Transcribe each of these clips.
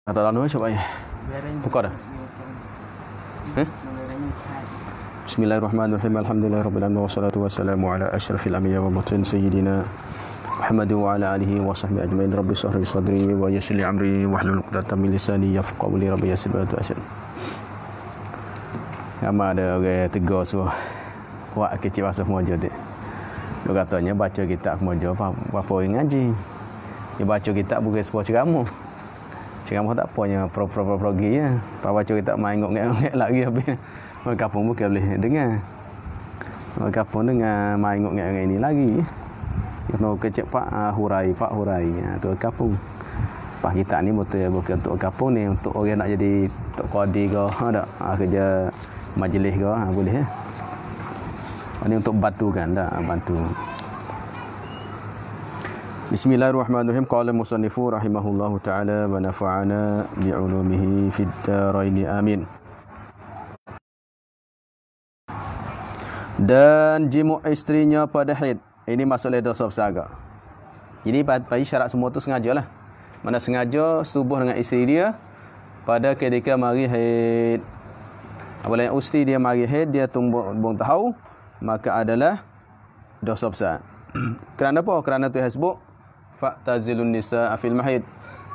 Ada lalu siapa ya? Buka dah. Bismillahirrahmanirrahim. Alhamdulillahirabbil alamin wassalatu wassalamu ala asyrafil anbiya'i wal mursalin sayyidina Muhammad wa ala alihi wa sahbihi ajmain. Rabbi shrah li sadri wa yassir li amri wahlul 'uqdatam min lisani yafqahu qawli. Rabbi yassir wa tu'assir. Nama ada orang tegur suruh buat kecil bahasa mojo tu. Dia katanya baca kitab mojo apa orang ngaji. Dia baca kitab bukan sebuah ceramah. Ceramah tak apanya pro-pro-pro-progi ya. Pak baca kitab main ngok-ngok lagi habis. Orang kampung bukan boleh dengar. Orang kampung dengar main ngok-ngok ini lagi. Kena kecek pak hurai. Tu kampung. Pak kita ni bukan untuk kampung ni, untuk orang nak jadi tok qadi ke, ada kerja majlis ke, boleh ya. Ini untuk bantu kan, bantu. Bismillahirrahmanirrahim. Qala musannifu rahimahullahu taala wa nafa'ana bi 'ulumihi fid dharain amin. Dan jimu istrinya pada haid. Ini masalah dosa besar agak. Jadi bagi syarat semua tu sengajalah. Mana sengaja setubuh dengan isteri dia pada ketika mari haid. Apabila isteri dia mari haid, dia tumbung tahu, maka adalah dosa besar. Kerana apa? Kerana tu hasbuk fa'tazilun nisa fil mahid.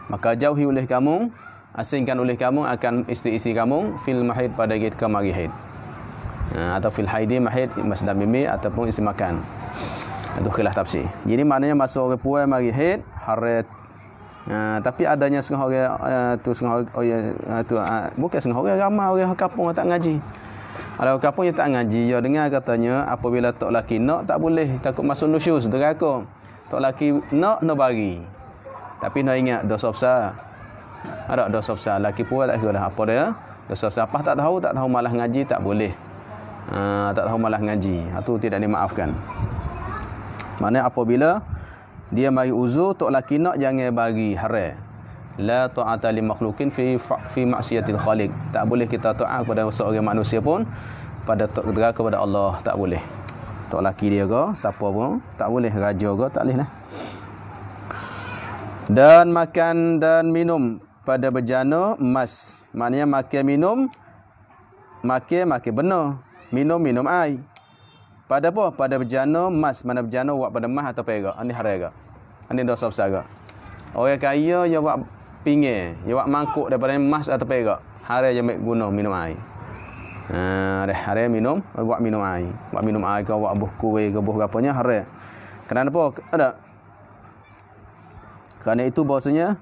Maka jauhi oleh kamu, asingkan oleh kamu akan isteri-isteri kamu fil mahid pada ketika mari haid. Atau fil haidi mahid masdar mimi ataupun isi makan. Itu khilaf tafsir. Jadi maknanya masa orang puai mari haid harat. Tapi adanya setengah orang bukan setengah orang, ramai orang kampung tak ngaji. Kalau kampung yang tak ngaji, dia dengar katanya apabila tok laki nak tak boleh, takut masuk nusyuz neraka. Tok laki nak bagi. Tapi nak ingat dosa besar. Ada dosa besar. Laki puai tak kira dah apa dia. Dosa besar. Apa tak tahu malah ngaji tak boleh. Tak tahu malah ngaji. Itu tidak dimaafkan. Maknanya apabila dia mari uzur tok laki nak jangan bagi haram. La ta'ata li makhluqin fi ma'siyatil khaliq. Tak boleh kita taat kepada seorang manusia pun pada taat kepada Allah, tak boleh. Tok laki dia ke siapa pun tak boleh, raja ke tak boleh lah. Dan makan dan minum pada berjana emas. Maknanya makan minum makan benar. Minum air. Pada apa? Pada berjana emas. Mana berjana buat pada emas atau perak. Ini haram agak. Ini dosa besar agak. Orang kaya dia buat pinggir, dia buat mangkuk daripada emas atau perak. Haram je guna minum air. Haram minum, buat minum air. Buat minum air ke buat buh kuih ke buh apanya haram. Kenapa? Ada. Kerana itu bahasanya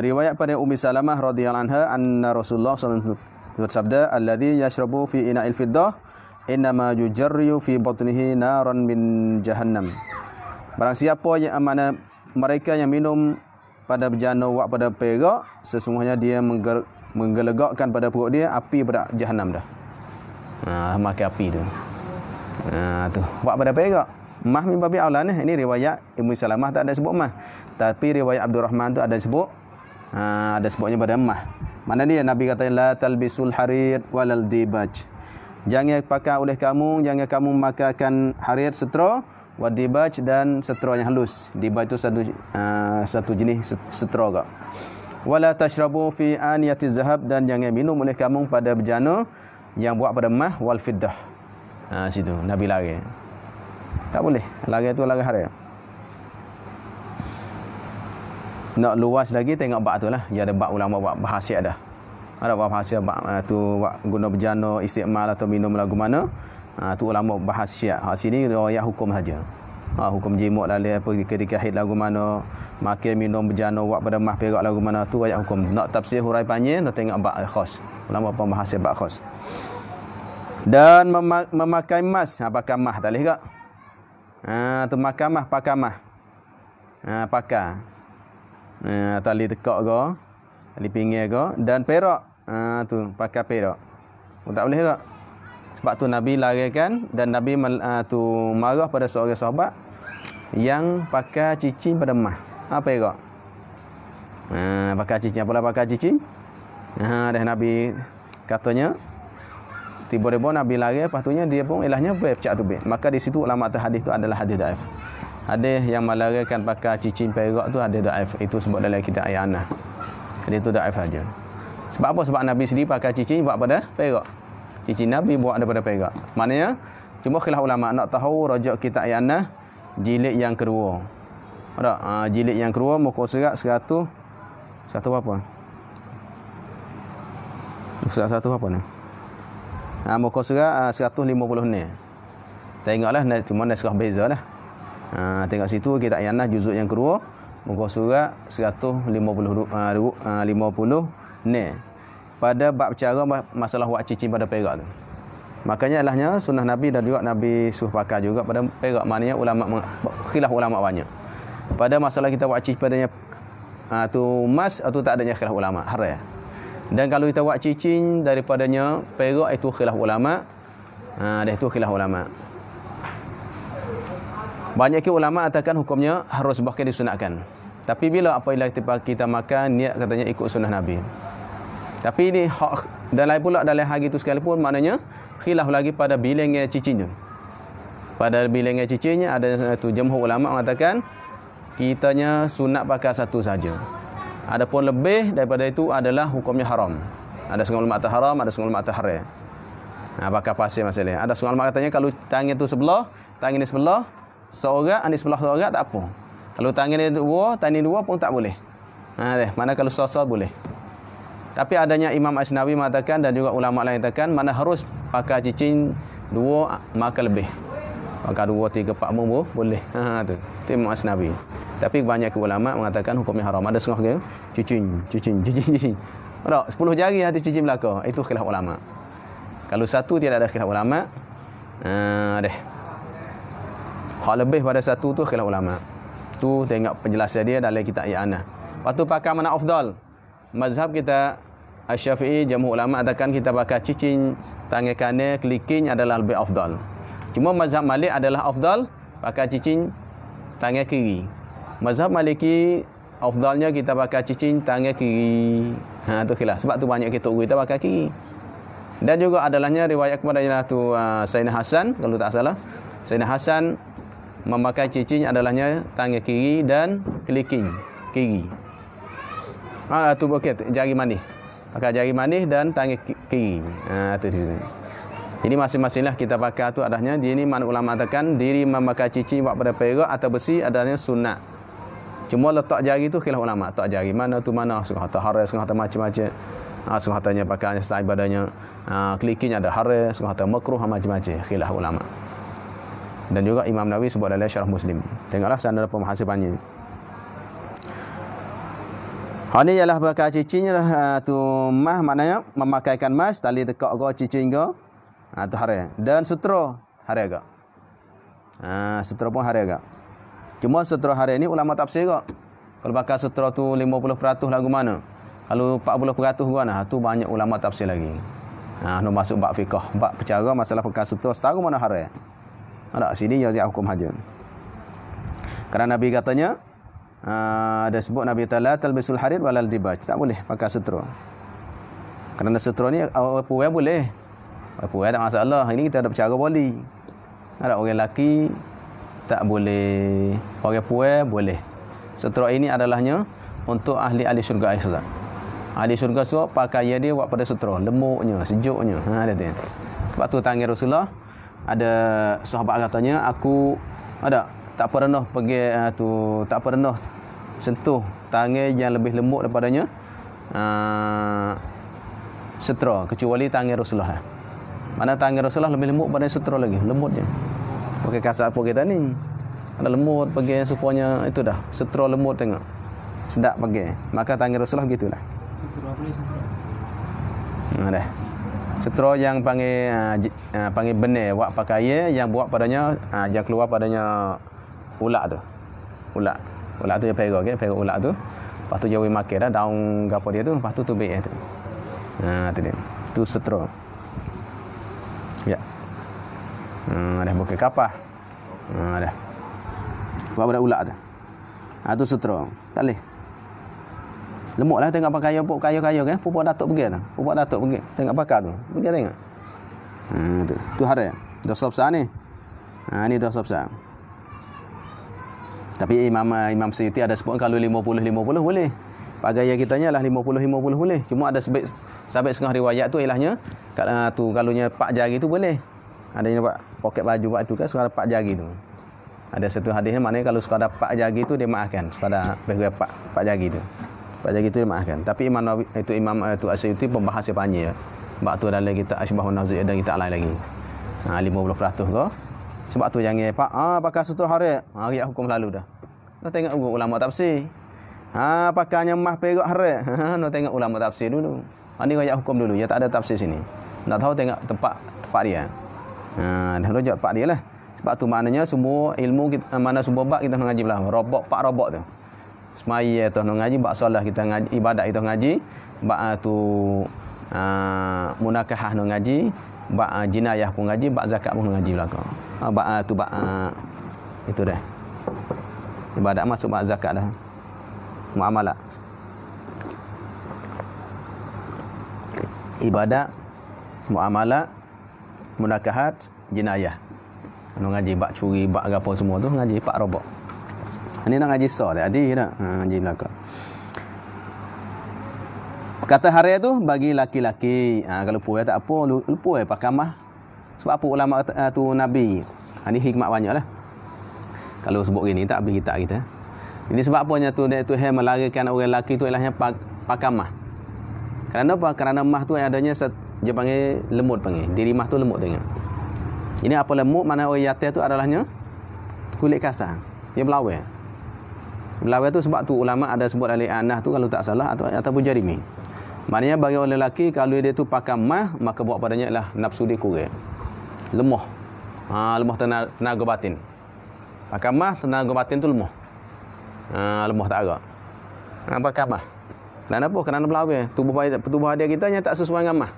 riwayat pada Ummi Salamah radhiyallahu anha anna Rasulullah sallallahu alaihi wasallam bersabda, alladhi yashrabu fi ina'il fiddah innama yujarriyu fi batnihi naran min jahannam. Barang siapa yang mana mereka yang minum pada berjana wak pada perak, sesungguhnya dia menggelegakkan pada perut dia api pada jahanam dah. Makan api tu. Tu wak pada perak. Mah min babi aula ni. Ini riwayat Ummu Salamah tak ada sebut mah. Tapi riwayat Abdurrahman tu ada sebut ada sebutnya pada mah. Mana dia Nabi kata la talbisul harir walal dibaj. Jangan pakai oleh kamu, jangan kamu memakai harir setera, wadibaj dan setera yang halus. Dibaj itu satu jenis setera juga. Wala tashrabu fi aniyatiz zahab, dan jangan minum oleh kamu pada bejana yang buat pada emas wal fiddah. Situ Nabi larang. Tak boleh. Larang tu larang haram. Nak luas lagi tengok bab tu lah. Dia ada bab ulama buat bahasa dah. Ada bab bahasa bab tu guna bejana istimal atau minum lagu mana. Tu ulama bahas syiat. Sini riwayat hukum saja. Hukum jimuk lalai apa ketika haid lagu mana, makan minum berjana buat pada mah perak lagu mana, tu ayat hukum. Nak tafsir hurai panjang, nak tengok bab khas. Ulama pembahas bab khas. Dan memakai emas, pakai emas tak boleh ke? Tu makan emas, pakai emas. Pakai. Tali tekak ke, tali pinggir ke, dan perak. Tu pakai perak. Tak boleh ke? Sebab tu Nabi larangkan, dan Nabi tu marah pada seorang sahabat yang pakai cincin pada emas. Apa perak? Pakai cincin. Apalah pakai cincin? Dah Nabi katanya tiba-tiba Nabi larang, lepas tunya dia pun ilahnya pecah tu. Maka di situ ulama hadis tu adalah hadis dhaif. Hadis yang melarangkan pakai cincin perak tu hadis dhaif. Itu sebab dalam kitab Ayat Anah. Jadi itu daif saja. Sebab apa? Sebab Nabi sendiri pakai cincin buat pada perak. Cincin Nabi buat daripada perak. Maknanya cuma khilaf ulama nak tahu rajak kitab Yanah jilid yang kedua. Ada jilid yang kedua muka surat 100 berapa? Surat 100 apa ni? Muka surat 150 ni. Tengoklah cuma naskah beza lah. Tengok situ kitab Yanah juzuk yang kedua muka surat 150 ni. Pada bab cara masalah buat cincin pada perak tu. Makanya ilahnya sunnah Nabi dan juga Nabi suruh pakai juga pada perak. Maknanya ulama khilaf ulama banyak. Pada masalah kita buat cincin padanya tu emas atau tak adanya khilaf ulama haram. Dan kalau kita buat cincin daripadanya perak itu khilaf ulama. Dah itu khilaf ulama. Banyak ulama katakan hukumnya harus bahkan disunatkan. Tapi bila apabila kita makan niat katanya ikut sunnah Nabi. Tapi ini dan lain pula dalam hari itu sekalipun maknanya khilaf lagi pada bilangnya cincin tu. Pada bilangnya cincinnya ada satu jumhur ulama mengatakan kitanya sunat pakai satu saja. Adapun lebih daripada itu adalah hukumnya haram. Ada setengah ulama kata haram, ada setengah ulama kata haram. Pakai pasir masalah. Ada setengah ulama katanya kalau tangan itu sebelah, tangan ini sebelah, seorang, ini sebelah seorang tak apa. Kalau tangan ini dua, tangan ini dua pun tak boleh. Mana kalau sosok boleh. Tapi adanya Imam Asnawi mengatakan dan juga ulama lain mengatakan mana harus pakai cincin dua maka lebih. Pakai 2, 3, 4 mumbu boleh. Tu. Itu Imam Asnawi. Tapi banyak ulama mengatakan hukumnya haram. Ada setengah ke cincin. Ada 10 jari hati cincin belaka. Itu khilaf ulama. Kalau satu tidak ada khilaf ulama. Hak lebih pada satu tu khilaf ulama. Tu tengok penjelasan dia dalam kitab I'anah. Waktu pakai mana afdal? Mazhab kita Asy-Syafi'i jumhur ulama katakan kita pakai cincin tangan kanan keliking adalah lebih afdal. Cuma mazhab Malik adalah afdal pakai cincin tangan kiri. Mazhab Maliki afdalnya kita pakai cincin tangan kiri. Tu khilaf. Sebab tu banyak kita pakai kiri. Dan juga adalahnya riwayat kepada tu Sayyidina Hasan kalau tak salah. Sayyidina Hasan memakai cincin adalahnya tangan kiri dan keliking kiri. Tu okey jari manis. Pakai jari manis dan tangan kiri. Tu sini. Jadi masing-masinglah kita pakai tu adanya dia ni mana ulama katakan diri memakai cincin buat pada perak atau besi adanya sunat. Cuma letak jari tu khilaf ulama. Letak jari mana tu mana setengah harus haram, setengah macam-macam. Setengah hatanya pakai selain badannya keliking ada haram, setengah makruh macam-macam khilaf ulama. Dan juga Imam Nawawi sebut dalam Syarah Muslim. Tengoklah sana ada pembahasannya. Hal ni ialah pakai cincin tu mah maknanya memakaikan emas tali tekak ke cincin ke tu haram. Dan sutra haram ke. Sutra pun haram ke. Cuma sutra haram ni ulama tafsir ke. Kalau pakai sutra tu 50% lagu mana? Kalau 40% mana? Tu banyak ulama tafsir lagi. Nak masuk bab fiqh, bab percara masalah pakai sutra setara mana haram. Ada sini ya hukum haja. Kerana Nabi katanya ada sebut Nabi Ta'ala talbisul harir walal dibaj. Tak boleh pakai sutra. Kerana sutra ni puai boleh. Puai tak masalah. Ini kita ada bercara boleh. Ada orang lelaki tak boleh. Orang puai boleh. Sutra ini adalahnya untuk ahli-ahli syurga Islam. Ahli syurga suruh pakaian dia buat pada sutra, lembutnya, sejuknya. Ada tu. Sebab tu tangan Rasulullah ada sahabat katanya aku tak pernah pergi tak pernah sentuh tangan yang lebih lembut daripadanya sutra kecuali tangan Rasulullah. Mana tangan Rasulullah lebih lembut daripada sutra lagi, lembutnya. Pakai kasar apa kita ni? Ada lembut pergi supaya itu dah. Sutra lembut tengok. Sedap pakai. Maka tangan Rasulullah begitulah. Sutra boleh sutra. Dah. Sutra yang panggil benih buat pakaian yang buat padanya yang keluar padanya ulat tu. Ulat tu dia perak okey, perak ulat tu. Lepas tu jauhi makan dah daun gapo dia tu, lepas tu baik tu. Tu dia. Tu sutra. Ya. Dah buka kapah. Dah. Buat pada ulat tu. Tu sutra. Tak leh. Lemuklah tengok pakai pupuk kayu-kayu kan. Pupuk datuk pergi tu. Pupuk datuk pergi. Tengok pakai tu. Pergi tengok. Tu haram. Dosa besar ni. Ni dosa besar. Tapi Imam Suyuti ada sebut kalau 50-50 boleh. Pagaya kitanya lah 50 boleh. Cuma ada sabit setengah riwayat tu ilahnya tu kalunya 4 jari tu boleh. Ada yang buat poket baju buat tu kan sekadar 4 jari tu. Ada satu hadisnya maknanya kalau sekadar 4 jari tu dia maafkan. Sekadar lebih 4 jari tu. 4 jari tu dia maafkan. Tapi Imam Asy'uti pembahas yang panjang ya. Sebab tu dalam kita Asybahun Nazir ada kita lain lagi. 50% ke. Sebab tu jangan pakai satu hari. Ayat hukum lalu dah. Nak tengok ulama tafsir. Pakainya mah perak hari. Nak tengok ulama tafsir dulu. Ni ayat hukum dulu. Ya tak ada tafsir sini. Nak tahu tengok tempat dia. Dah rojak tempat dia lah. Sebab tu maknanya semua ilmu kita, mana semua bab kita nak ngaji belah. Pak robot tu. Semaya tu nak ngaji, bab solat kita ngaji, ibadat kita ngaji, bab tu munakahah nak ngaji, bab jinayah pun ngaji, bab zakat pun ngaji belakang. Bab tu itu dah. Ibadat masuk bab zakat dah. Muamalah. Ibadat, muamalah, munakahat, jinayah. Ngaji bab curi, bab apa semua tu ngaji pak robot. Ini nak ngaji sah dah adik nak ngaji belakang. Kata hari tu bagi laki-laki. Kalau lupa tak apa, lupa pakai mah. Sebab apa ulama tu Nabi. Ini hikmat banyaklah. Kalau sebut gini tak habis kita. Ini sebab apanya tu Tuhan melarikan orang lelaki tu ilahnya pakai mah. Kerana apa? Kerana mah tu yang adanya dia panggil lemut panggil. Diri mah tu lemut tengok. Ini apa lemut, mana orang yatim tu adalahnya kulit kasar. Dia belawai. Belawai tu sebab tu ulama ada sebut alih anah tu kalau tak salah ataupun jarimi. Maknanya bagi orang lelaki kalau dia tu pakai mah, maka buat padanya ialah nafsu dia kurang. Lemah. Lemah tenaga batin. Pakai mah tenaga batin tu lemah. Lemah tak agak. Pakai mah. Kenapa? Kerana belawai. Tubuh dia kita tak sesuai dengan mah.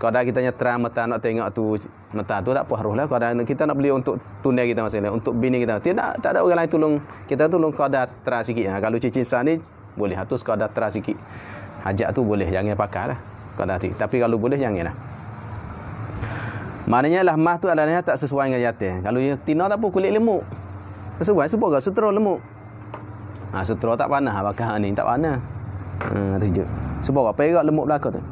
Kalau kita terang mata nak tengok tu mata tu tak apa haruslah. Kalau kita nak beli untuk tunai kita masalah, untuk bini kita. Tak ada orang lain tolong. Kita tolong kadar terang sikit. Kalau cincin sah ni boleh atus kadar terang sikit. Hajat tu boleh, jangan pakailah. Kadar sikit. Tapi kalau boleh janganlah. Maknanya lah mah tu adanya tak sesuai dengan yatim. Kalau tina tak apa kulit lemuk. Sesuai ke setera lemuk. Setera tak panas pakai ni, tak panas. Terjuk. Sebab perak lemuk belakang tu.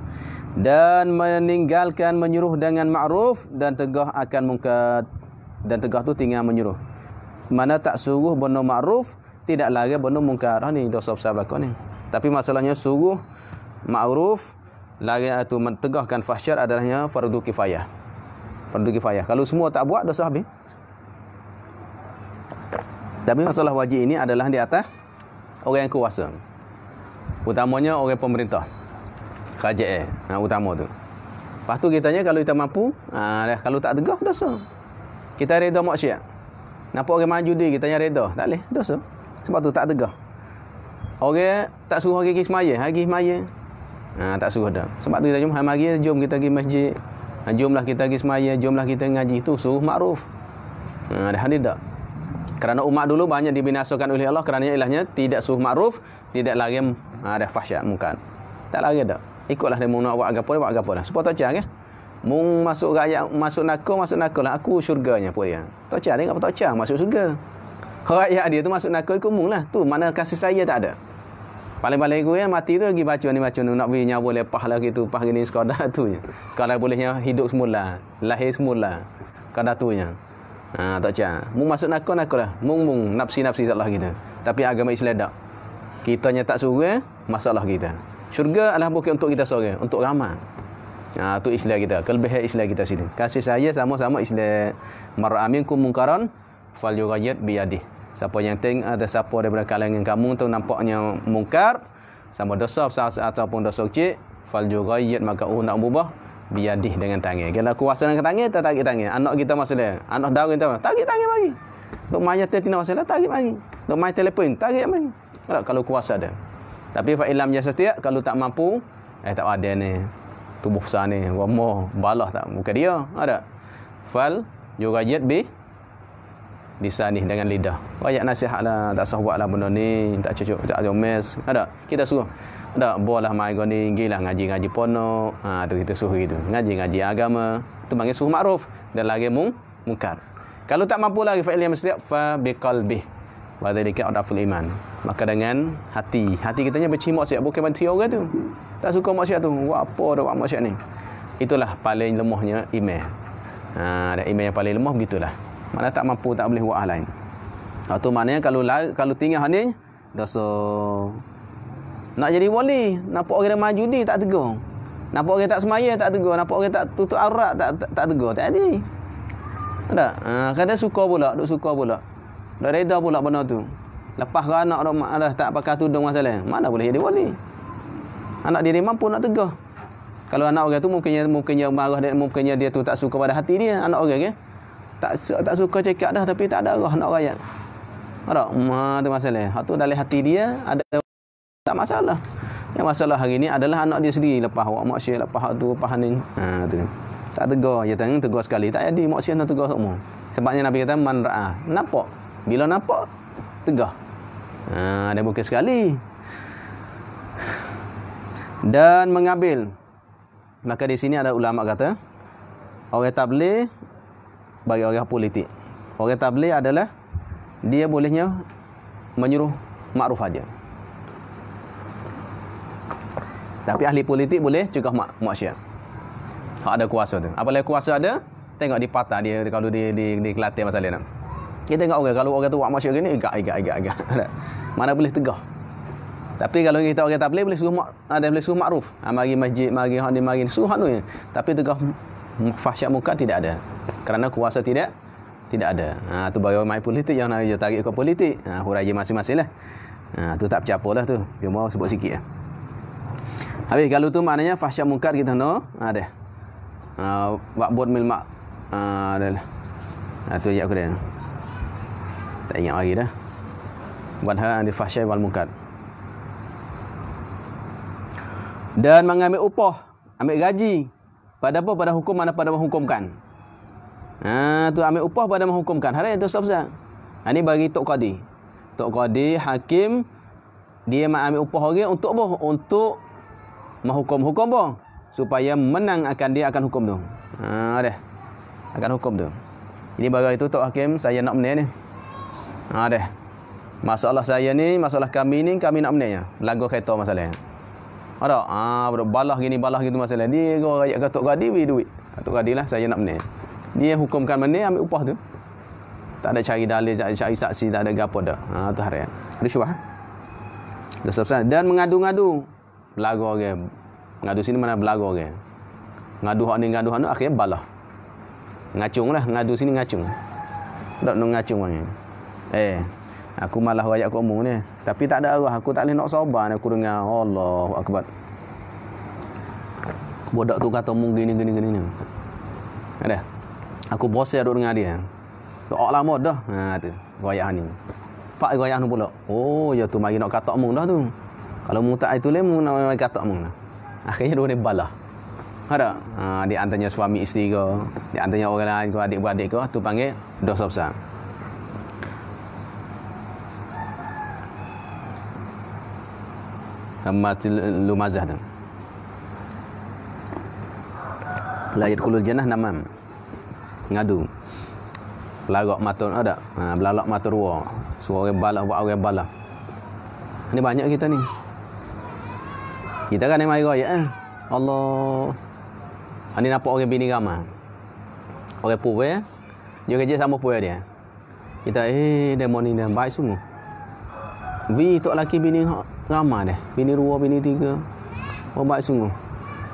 Dan meninggalkan menyuruh dengan ma'ruf dan tegah akan munkar. Dan tegah tu tinggal menyuruh. Mana tak suruh benda ma'ruf, tidak lari benda munkar. Ni dosa besar belakang ni. Tapi masalahnya suruh ma'ruf, lari atau mentegahkan fahsyat adalahnya fardu kifayah. Fardu kifayah. Kalau semua tak buat, dosa habis. Tapi masalah wajib ini adalah di atas orang yang kuasa. Utamanya orang pemerintah. Kerajaan utama tu. Lepas tu kitanya kalau kita mampu, kalau tak tegah dosa. Kita reda maksiat. Nampak orang maju dia kitanya reda, tak boleh dosa. Sebab tu tak tegah. Orang tak suruh pergi semaya, tak suruh dah. Sebab tu kita jom hari jom kita pergi masjid. Jomlah kita pergi semaya, jomlah kita ngaji tu suruh makruf. Dah hadir tak? Kerana umat dulu banyak dibinasakan oleh Allah kerana ilahnya tidak suruh makruf, tidak lari ada fahsyat munkar. Tak lari dah. Ikutlah dia nak buat agapo dah. Supaya tak cak mung masuk rakyat masuk neraka lah aku syurganya pun dia. Tak cak tengok tak cak masuk syurga. Rakyat dia tu masuk neraka ikut mung lah. Tu mana kasih saya tak ada. Paling-paling gue mati tu pergi baca ni nak beri nyawa lepah lah gitu, pah gini sekadar tu je. Sekadar bolehnya hidup semula, lahir semula. Sekadar tu je. Tak cak. Mung masuk neraka lah. Mung nafsi-nafsi tak lah kita. Tapi agama Islam tak. Kitanya tak suruh masalah kita. Syurga adalah bukan untuk kita seorang, untuk ramai. Itu Islam kita. Kelebihan Islam kita sini. Kasih saya sama-sama Islam. Mar'a minkum munkaran falyughayyir biyadihi. Siapa yang ada siapa daripada kalangan kamu tu nampaknya mungkar sama dosa ataupun dosa kecil, falyughayyir maka nak ubah biyadihi dengan tangan. Kalau kuasa dengan tangan, tak tarik tangan. Anak kita masalah, anak dara kita tarik tangan mari. Dok main tina masalah tarik mari. Dok main telefon tarik mari. Kalau kuasa ada. Tapi fa ilam jasatiya kalau tak mampu tak ada ni tubuh besar ni wamo balah tak muka dia ada fal yughayyir lisanih dengan lidah banyak nasihatlah tak sah buatlah benda ni tak cocok tak ada mes ada kita suruh ada bolah mai goni gilah ngaji pono tu kita suruh gitu ngaji agama tu panggil suruh makruf dan lagi mungkar kalau tak mampu lagi fa ilam jasatiya fa biqalbi wa dzalika adaful iman Maka dengan hati kitanya benci maksiat, bukan benci orang tu. Tak suka maksiat tu. Apa dah buat maksiat ni? Itulah paling lemahnya iman. Dan iman yang paling lemah begitulah. Mana tak mampu, tak boleh buat hal lain. Itu maknanya kalau tinggal ni dosa. Nak jadi wali, nampak orang dah maju ni tak tegur. Nampak orang tak semaya tak tegur, nampak orang tak tutup aurat tak tegur. Tak ada. Tak. Kadang suka pula, duk suka pula. Dak reda pula benda tu. Lepas anak dah tak pakai tudung masalah. Mana boleh jadi wali? Anak dia mampu nak tegur. Kalau anak orang tu mungkinnya marah dia, mungkinnya dia tu tak suka pada hati dia, anak orang ke. Tak suka cakap dah tapi tak ada arah nak rakyat. Tak? Tu masalah. Hak tu dalam hati dia ada tak masalah. Yang masalah hari ni adalah anak dia sendiri lepas awak maksiat, lepas tu lepas ni. Tu. Tak tegur, dia tanya tegur sekali. Tak jadi maksiat nak tegur semua. Sebabnya Nabi kata man ra'a. Nampak. Bila nampak tegur. Dia bukan sekali. Dan mengambil. Maka di sini ada ulama kata orang tabligh bagi orang politik. Orang tabligh adalah dia bolehnya menyuruh makruf aja. Tapi ahli politik boleh cegah maksiat. Hak ada kuasa tu. Apabila kuasa ada, tengok di patah dia kalau di Kelantan masalah nak. Kita tengok orang kalau orang tu buat maksiat gini, agak. Mana boleh tegah. Tapi kalau kita orang tabligh boleh suruh makruf. Mari masjid, mari hak ni, mari suruh hak ni. Tapi tegah fahsyat munkar tidak ada. Kerana kuasa tidak ada. Tu bagi orang politik yang nak tarik ke politik. Huraian masing-masing lah. Tu tak bercapalah tu. Cuma sebut sikit lah. Habis kalau tu maknanya fahsyat munkar kita no ada. Wa'bud mil mak adalah. Tu ayat aku dah. Tak ingat lagi dah. Wanha 'anil fahsya'i wal munkar. Dan mengambil upah, ambil gaji pada apa? Pada hukum mana pada menghukumkan. Tu ambil upah pada menghukumkan. Hari itu sebab ini bagi tok qadi. Tok qadi, hakim dia ambil upah orang untuk apa? Untuk menghukum apa? Supaya menang dia akan hukum tu. Dah. Akan hukum tu. Ini bagi itu tok hakim saya nak menang ni. Dah. Masalah saya ni, masalah kami ni kami nak menang. Lagu kereta masalah. Ada. Balah gini gitu masalah. Dia rakyat tok qadi beri duit. Tok qadi lah saya nak menang. Dia hukumkan menang ambil upah tu. Tak ada cari dalil, tak ada cari saksi, tak ada gapo dah. Tu harian. Rishwah. Dan mengadu-ngadu. Belaga orang. Ngadu sini mana belaga orang. Ngadu hak ni akhirnya balah. Ngacung lah, ngadu sini ngacung. Tak nak ngacung orang. Aku malah rakyat aku omong ni. Tapi tak ada arah, aku tak boleh nak sabar aku dengar Allahu akbar. Bodak tu kata omong gini. Ada. Aku bosan duk dengar dia. Tak lama dah. Tu rakyat ni. Pak rakyat ni pula. Oh, ya tu mari nak kata omong dah tu. Kalau mu tak itu le mu nak kata omong dah. Akhirnya dua ni balah. Ada. Di antaranya suami isteri ke, di antaranya orang lain ke, adik-beradik ke, tu panggil dosa besar. Amatil lumazah tu. La yadkhulul jannah namam. Ngadu. Belalak matur ada. Belalak matur wa. Suruh orang balah buat orang balah. Ni banyak kita ni. Kita kan yang mari raya Allah. Ani nampak orang bini ramai. Orang puai dia kerja sama puai dia. Kita demo ni dah baik semua. Tok laki bini ramai dah. Bini 2, bini 3. Oh baik sungguh.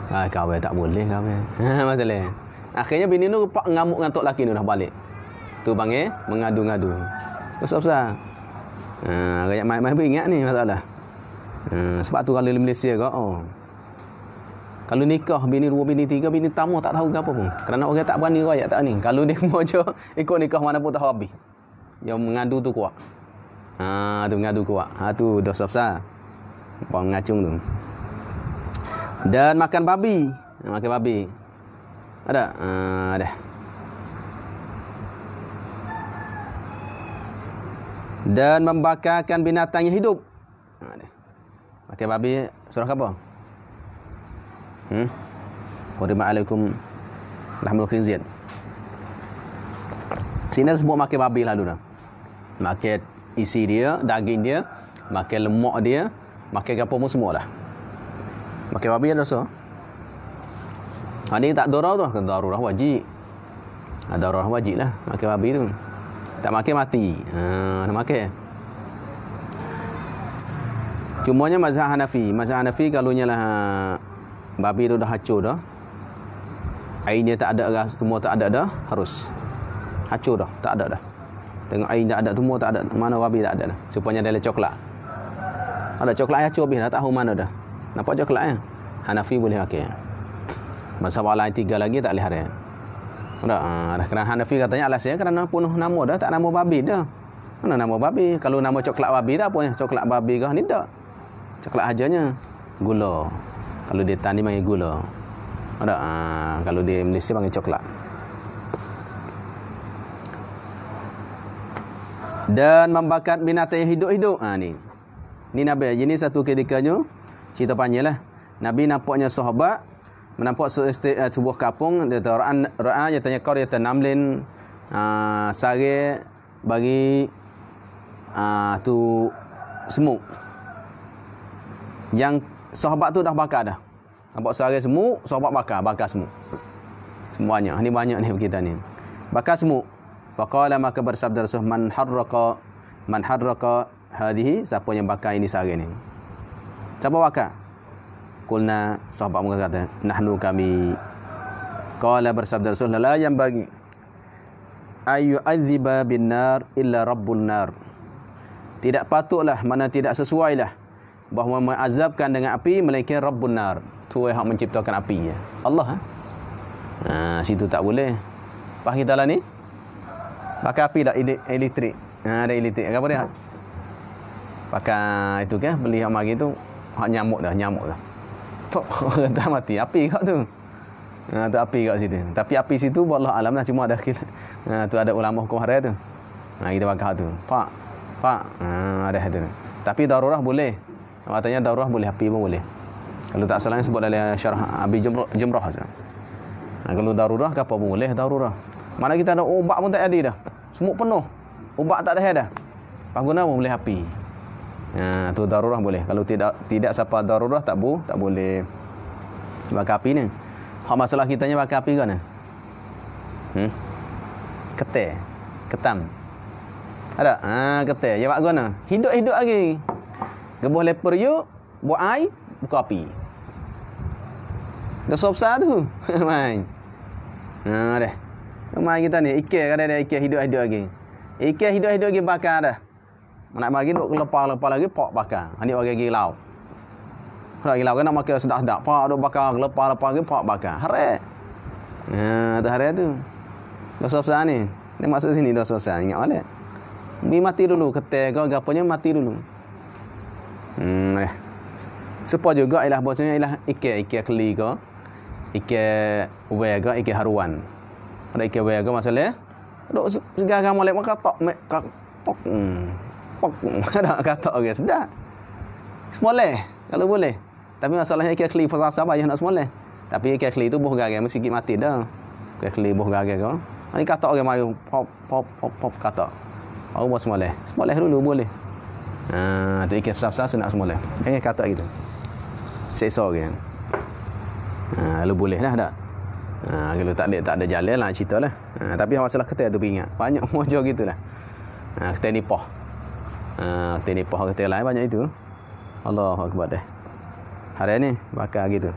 Kawan tak boleh kawan. Masalah. Akhirnya bini tu ngamuk dengan tok laki ni dah balik. Tu panggil mengadu-ngadu. Besar-besar. Rakyat mai-mai ingat ni masalah. Sebab tu kalau di Malaysia ke kalau nikah bini 2, bini 3, bini tamu tak tahu ke apa pun. Kerana orang tak berani rakyat tak ni. Kalau dia mau je ikut nikah mana pun tak habis. Yang mengadu tu kuat. Tu mengadu kuat. Tu dosa besar. Pengacung tu. Dan makan babi. Makan babi. Ada? Ada. Dan membakarkan binatang yang hidup. Makan babi surah apa? Qurima alaikum lahmul khinzir. Sini sebut makan babi lah dulu. Makan isi dia, daging dia makan lemak dia, makan apa pun semualah. Makan babi ada dosa. Ni tak darurah tu, darurah wajib. Darurah wajib lah makan babi tu. Tak makan mati. Nak makan. Cumanya mazhab Hanafi kalau nyalah babi tu dah hacur dah. Air dia tak ada dah, semua tak ada dah, harus hacur dah, tak ada dah. Tengok air tak ada, semua tak ada, mana babi tak ada dah. Supaya dalam coklat. Ada coklat hacur habis dah, tahu mana dah. Nampak coklat Hanafi boleh makan. Mazhab lain 3 lagi tak boleh haram. Dah kerana Hanafi katanya alasnya kerana penuh nama dah, tak nama babi dah. Mana nama babi? Kalau nama coklat babi tak apa coklat babi kah ni tak. Coklat hajanya gula. Kalau dia tani panggil gula. Kalau di Malaysia panggil coklat. Dan membakat binatang yang hidup-hidup. Ni Nabi. Ini satu ketikanya cerita panjang lah. Nabi nampaknya sahabat menampak sebuah kapung, dia ra'a dia tanya kau dia tanamlin sare bagi tu semut. Yang sahabat tu dah bakar dah. Nampak sare semut, sahabat bakar semut. Semuanya. Ni banyak ni kita ni. Bakar semut. Faqala maka bersabda Rasul man harraka hadhihi, siapa yang bakar ini sare ni? Siapa bakar? Qulna, sahabat mereka kata, nahnu kami. Qala bersabda Rasul la yang bagi ayu aziba bin nar illa rabbun nar. Tidak patutlah, mana tidak sesuailah bahawa mengazabkan dengan api melainkan rabbun nar. Tu yang menciptakan api ya. Allah. Situ tak boleh. Pak kita lah ni pakai api dah elektrik. Ada elektrik apa dia? Pakai itu kan beli hak mari tu hak nyamuk dah. Tok dah mati api kat tu. Tu api kat situ. Tapi api situ wallah alam lah, cuma ada tu ada ulama hukum haram tu. Kita pakai tu. Pak. Ada tu. Tapi darurah boleh. Katanya darurah boleh, api pun boleh. Kalau tak salah sebut dalam syarah Abi Jumrah saja. Kalau darurah ke apa pun boleh darurah. Mana kita ada ubat pun tak ada dah. Semut penuh. Ubat tak ada dah. Pangguna pun boleh api. Tu darurah boleh. Kalau tidak siapa darurah tak boleh. Bakar api ni. Hak masalah kitanya bakar api kan? Ketam. Ada? Ketam. Ya bak guna. Hidup lagi. Gebuh leper you, buat air, buka api. Dah besar tu. Main. Dah. Main kita ni ikan kada ada ikan hidup lagi. Ikan hidup lagi bakar dah. Nak bagi duk lepas lagi pak bakar. Ni bagi lau. Kalau lau kan nak makan sedap-sedap, pak duk bakar lepas lagi pak bakar. Hare. Tu hare tu. Dah besar ni. Ni masuk sini dah besar. Ingat balik. Bi mati dulu ketek kau gapanya mati dulu. Supaya juga ialah bahasanya ialah ikan keli ke, ikan wega, ikan haruan. Ada ikan wega masalah duk segala molek maka tok ada kata orang sedap. Semoleh kalau boleh. Tapi masalahnya ikan keli pasal payah nak semoleh. Tapi ikan keli tu buh gagal mesti sikit mati dah. Ikan keli buh gagal ke. Ni kata orang mari pop kata. Baru buat semoleh. Semoleh dulu boleh. Tu ikan besar-besar sunat semoleh. Jangan kata gitu. Seksa orang. Lu boleh lah tak? Kalau tak ada jalan lah cerita lah. Tapi masalah ketai tu ingat. Banyak mojo gitulah. Ketai nipah. Ketai nipah ketai lain banyak itu. Allahu akbar dah. Hari ni bakar gitu.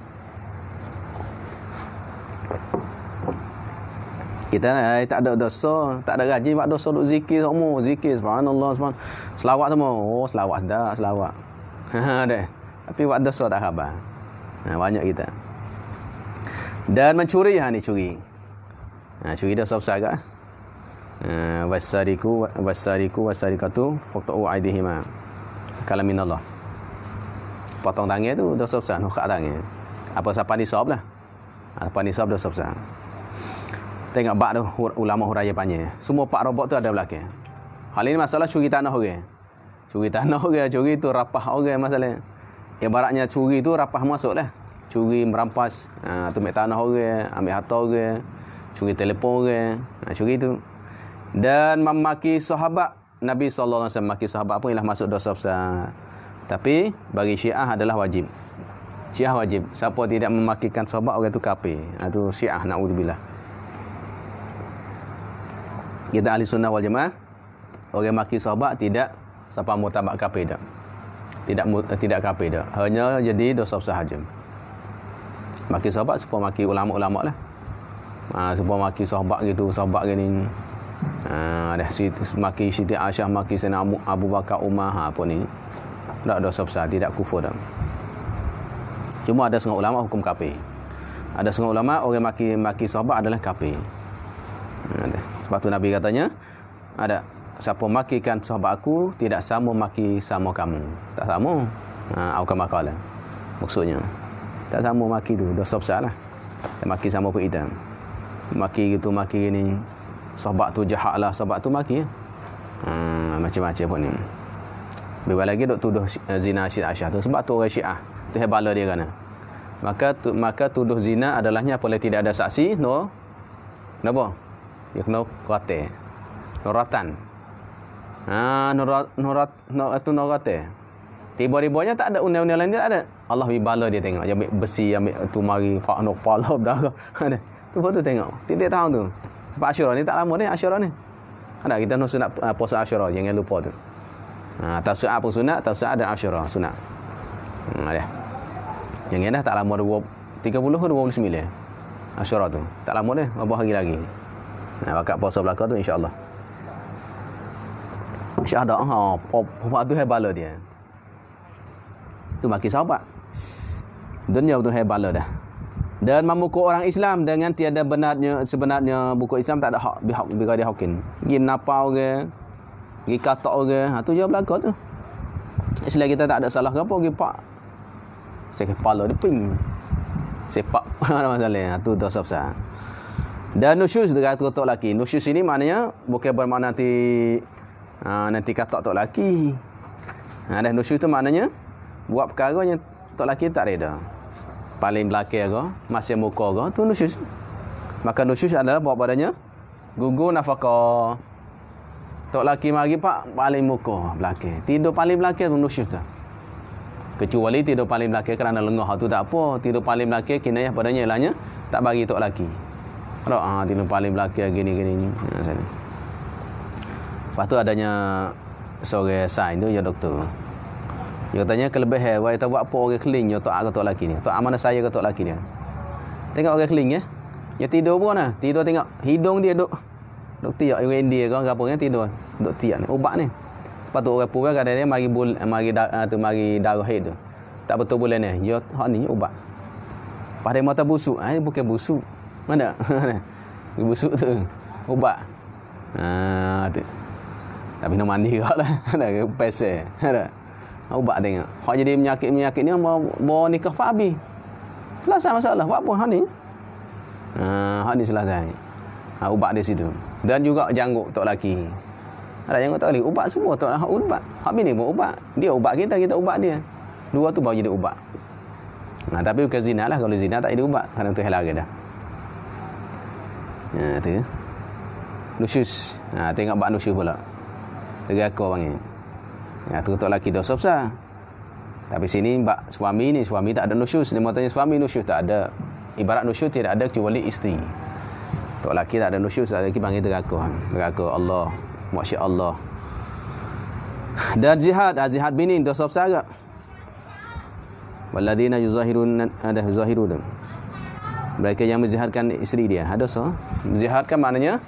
Kita tak ada dosa, tak ada gaji buat dosa duk zikir semua, zikir subhanallah subhanallah. Selawat semua. Oh, selawat dah, selawat. Dah. Tapi buat dosa tak khabar. Banyak kita. Dan mencuri ni curi. Curi dosa besar agak. Wasariqatu faqta'u aydihima. Kalam minallah. Potong tangan tu dosa besar, nukak tangan. Apa siapa nisab lah. Apa nisab dosa besar. Tengok bab tu ulama huraya panjang. Semua pak robot tu ada belakang. Hal ini masalah curi tanah orang. Curi tanah orang, curi tu rapah orang masalah. Ibaratnya curi tu rapah masuklah. Curi merampas tumit tanah orang, ambil harta orang, curi telefon orang, curi tu. Dan memaki sahabat Nabi SAW maki sahabat pun ialah masuk dosa besar. Tapi bagi Syiah adalah wajib. Syiah wajib. Siapa tidak memakikan sahabat, orang tu kafir. Itu Syiah, na'udzubillah. Kita ahli sunnah wal jamaah, orang maki sahabat tidak siapa mutabak kafir dah. Tidak kafir dah. Hanya jadi dosa besar saja. Maki sahabat supaya maki ulama-ulama lah. Supaya maki sahabat gitu, sahabat gini. Dah situ maki Siti Aisyah, maki Sayyidina Abu Bakar, Umar, apa ni. Tak dosa besar, tidak kufur dah. Cuma ada setengah ulama hukum kafir. Ada setengah ulama orang maki sahabat adalah kafir. Sebab tu Nabi katanya, ada siapa makikan sahabat aku tidak sama maki sama kamu. Tak sama. Aku makalah. Maksudnya tak sama maki tu, dosa besar lah. Maki sama pun kita. Maki gitu, maki ni sahabat tu jahat lah, sahabat tu maki. Macam-macam pun ni. Lebih lagi duk tuduh zina Siti Aisyah tu. Sebab tu orang Syiah tu hebala dia kan. Maka tuduh zina adalahnya apabila tidak ada saksi. No. Kenapa? Dia kena kata. Noratan. Norate. Tiba-tibanya tak ada undang-undang lain, dia tak ada. Allah bala dia tengok. Dia ambil besi, ambil tu mari pak nok pala berdarah. Tu foto tengok. Titik tahun tu. Sebab Asyura ni tak lama ni Asyura ni. Ada kita nak sunat puasa Asyura, jangan lupa tu. Tasu'a pun sunat, Tasu'a dan Asyura sunat. Ada. Jangan dah tak lama 30 ke 29. Asyura tu. Tak lama dah, beberapa hari lagi. Bakat puasa belaka tu insya-Allah. Syahadah tu hebala dia. Tu maki sahabat. Dunia tu hebala dah. Dan memukul orang Islam dengan tiada sebenarnya buku Islam tak ada hak bila dia hakim. Pergi menapau ke, pergi katak ke, tu je belaka tu. Selagi kita tak ada salah ke apa, pergi pak. Saya kepala dia ping. Sepak ada masalah. Tu dosa besar. Dan nusyuz dekat tok laki. Nusyuz ini maknanya bukan bermakna nanti katak tok laki. Dan nusyuz tu maknanya buat perkara yang tok laki tak reda. Paling belakang ke, masih muka ke, tu nusyuz. Maka nusyuz adalah buat badannya gugur nafkah. Tok laki mari pak paling muka belakang. Tidur paling belakang tu nusyuz tu. Kecuali tidur paling belakang kerana lengah tu tak apa. Tidur paling belakang kinayah padanya ilahnya tak bagi tok laki. Kalau tidur paling belakang gini. Lepas tu adanya seorang sains tu ya doktor. Dia tanya kelebihan wai tak buat apa orang keling yo tok laki ni. Tok mana saya ke tok laki dia. Tengok orang keling ya. Dia tidur pun nah. Tidur tengok hidung dia duk tiak orang India ke apa kan tidur. Duk tiak ni ubat ni. Lepas tu orang pura kadang-kadang mari darah head tu. Tak betul bulan ni. Yo hak ni ubat. Pada mata busuk. Bukan busuk. Mana? Busuk tu. Ubat. Tu. Tak minum mandi kau lah. Ada pesel. Ada. Ubat tengok. Hak jadi penyakit ni bawa nikah Pak Abi. Selesai masalah. Buat apa hak ni? Hak ni selesai. Ubat di situ. Dan juga janggut tok laki. Ada janggut tok laki. Ubat semua tok hak ubat. Hak bini pun ubat. Dia ubat kita ubat dia. Dua tu baru jadi ubat. Tapi bukan zina lah. Kalau zina tak jadi ubat. Kadang tu halal dah. Tu. Nusyuz. Tengok bab nusyuz pula. Tergakau panggil. Tu tok laki dosa besar. Tapi sini mbak suami tak ada nusyuz. Dia matanya suami nusyuz tak ada. Ibarat nusyuz tidak ada kecuali isteri. Tok laki tak ada nusyuz, tak ada lagi panggil tergakau Allah, masya-Allah. Dan jihad bini dosa besar agak. Walladina yuzahirun mereka yang menzihadkan isteri dia. Ada dosa. Menzihadkan maknanya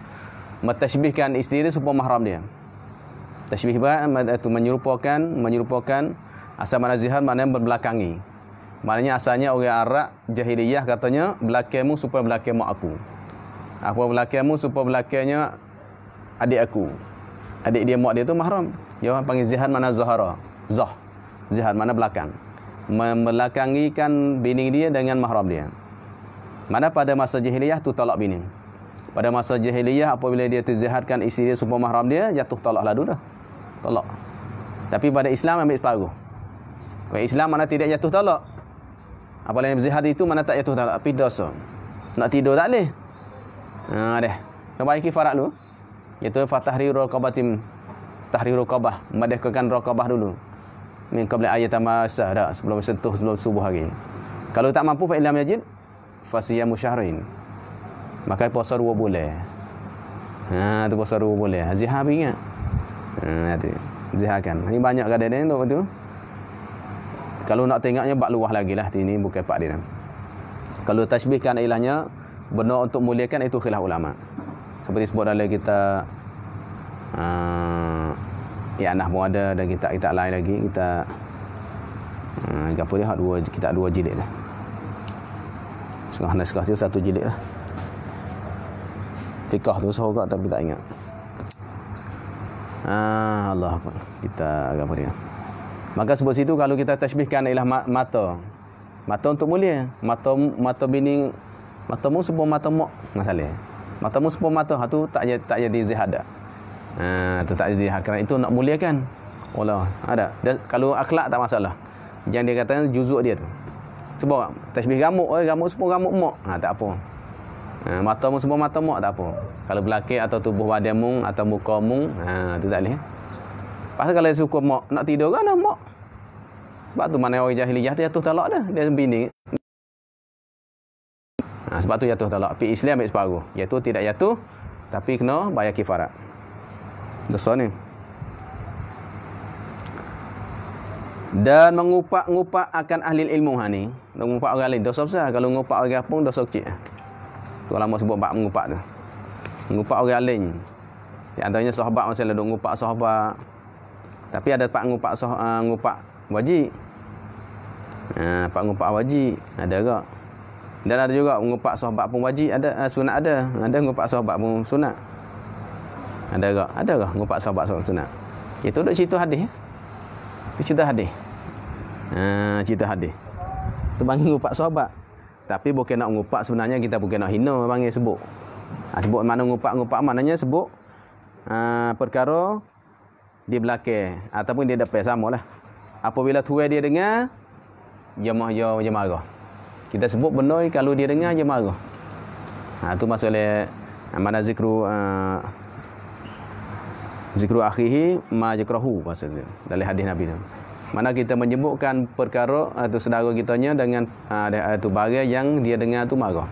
mentashbihkan isteri dia supaya mahram dia. Tashbih itu menyerupakan asal mana zihar maknanya berbelakangi. Maknanya asalnya orang Arab jahiliyah katanya belakangmu supaya belakang mak aku. Apa belakangmu supaya belakangnya adik aku. Adik dia mak dia tu mahram. Dia panggil zihar mana zahara. Zihar mana belakang. Membelakangikan bini dia dengan mahram dia. Mana pada masa jahiliyah tu talak bini. Pada masa jahiliyah apabila dia terziharkan isteri dia supaya mahram dia, jatuh talak lalu dah. Talak. Tapi pada Islam ambil separuh. Pada Islam mana tidak jatuh talak. Apabila yang zihar itu mana tak jatuh talak, tapi dosa. Nak tidur tak boleh. Dah. Kembali kifarat dulu. Iaitu fatahriru raqabatin tahrir raqabah, memerdekakan raqabah dulu. Min qabla ayatam masa dah, sebelum sentuh sebelum subuh hari. Kalau tak mampu fa illam yajid fasiyamu syahrain. Maka puasa 2 bulan. Tu puasa 2 bulan. Zihar ingat. Tu. Ziharkan. Ini banyak kadang-kadang tu. Kalau nak tengoknya bab luah lagi lah, ini bukan pak dia. Kalau tasbihkan ilahnya benar untuk muliakan, itu khilaf ulama. Seperti sebut dalam kita I'anah pun ada, dan kita lain lagi, kita apa dia, kita 2 jilid lah. Setengah naskah tu 1 jilid lah. Fiqah tu sahur tapi tak ingat. Allah Akbar. Kita apa dia. Maka sebut situ kalau kita tasbihkan ialah mata. Mata untuk mulia. Mata bini, matamu sebab mata mak masalah. Matamu sebab mata tu tak jadi zihada. Tu tak jadi kerana itu nak muliakan. Allah ada. Dan kalau akhlak tak masalah. Yang dia katakan juzuk dia tu. Sebab tasbih gamuk sebab gamuk mak. Tak apa. Matamu sebab mata mak tak apa. Kalau belakang atau tubuh badanmu atau mukamu, tu tak boleh. Pasal kalau suka mak nak tidur kan mak. Sebab tu mana orang jahiliyah tu jatuh talak dah. Dia bini. Sebab tu jatuh talak. Pi Islam ambil separuh. Iaitu tidak jatuh tapi kena bayar kifarat. Dosa ni. Dan mengupak-ngupak akan ahli ilmu ni. Mengupak orang lain dosa besar. Kalau mengupak orang pun dosa kecil. Tu ulama sebut bab mengupak tu. Mengupak orang lain. Di antaranya sahabat masalah duk ngupak sahabat. Tapi ada pak ngupak ngupak wajib. Pak ngupak wajib ada juga. Dan ada juga ngupak sahabat pun wajib, ada sunat ada. Ada ngupak sahabat pun sunat. Ada juga ngupak sahabat sunat. Itu duk cerita hadis. Cerita hadis. Cerita hadis. Tu panggil ngupak sahabat. Tapi bukan nak ngupak, sebenarnya kita bukan nak hina, panggil sebut. Sebut mana ngupak-ngupak maknanya sebut perkara di belakang ataupun di depan samalah. Apabila tuai dia dengar, dia marah. Kita sebut benar kalau dia dengar dia marah. Tu masalah mana zikru akhihi ma yakrahu maksudnya dalam hadis Nabi tu. Mana kita menyebutkan perkara atau saudara kitanya dengan tu barang yang dia dengar tu marah.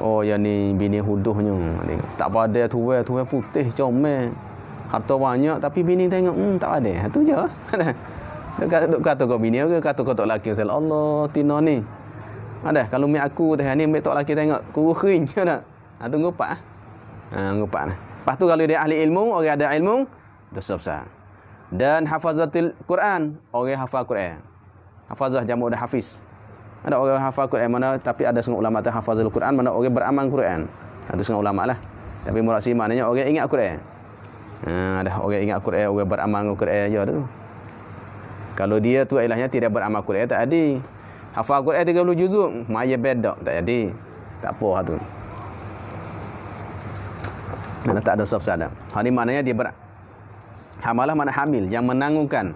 Oh yang ni bini huduhnya. Tak pada tuai putih comel. Harta banyak tapi bini tengok tak ada. Tu je. Duk kata kau bini ke kata kau tok laki Allah tina ni. Ada kalau mek aku teh ni mek tok laki tengok ku kering tak. Tu ngupak. Ngupak. Lepas tu kalau dia ahli ilmu, orang ada ilmu, dosa besar. Dan hafazatul Quran, orang hafal Quran. Hafazah jamak dah hafiz. Ada orang hafal Quran mana, tapi ada setengah ulama tu hafazul Quran, mana orang beramal Quran. Itu setengah ulama lah. Tapi murasi maknanya orang ingat Quran. Ada orang ingat Quran, orang beramal Quran je tu. Kalau dia tu ilahnya tidak beramal Quran tak ada. Hafal Quran 30 juzuk, maya bedak tak jadi. Tak apa tu. Mana tak ada sab-sadam. Hal ni maknanya dia hamalah mana hamil, yang menanggungkan.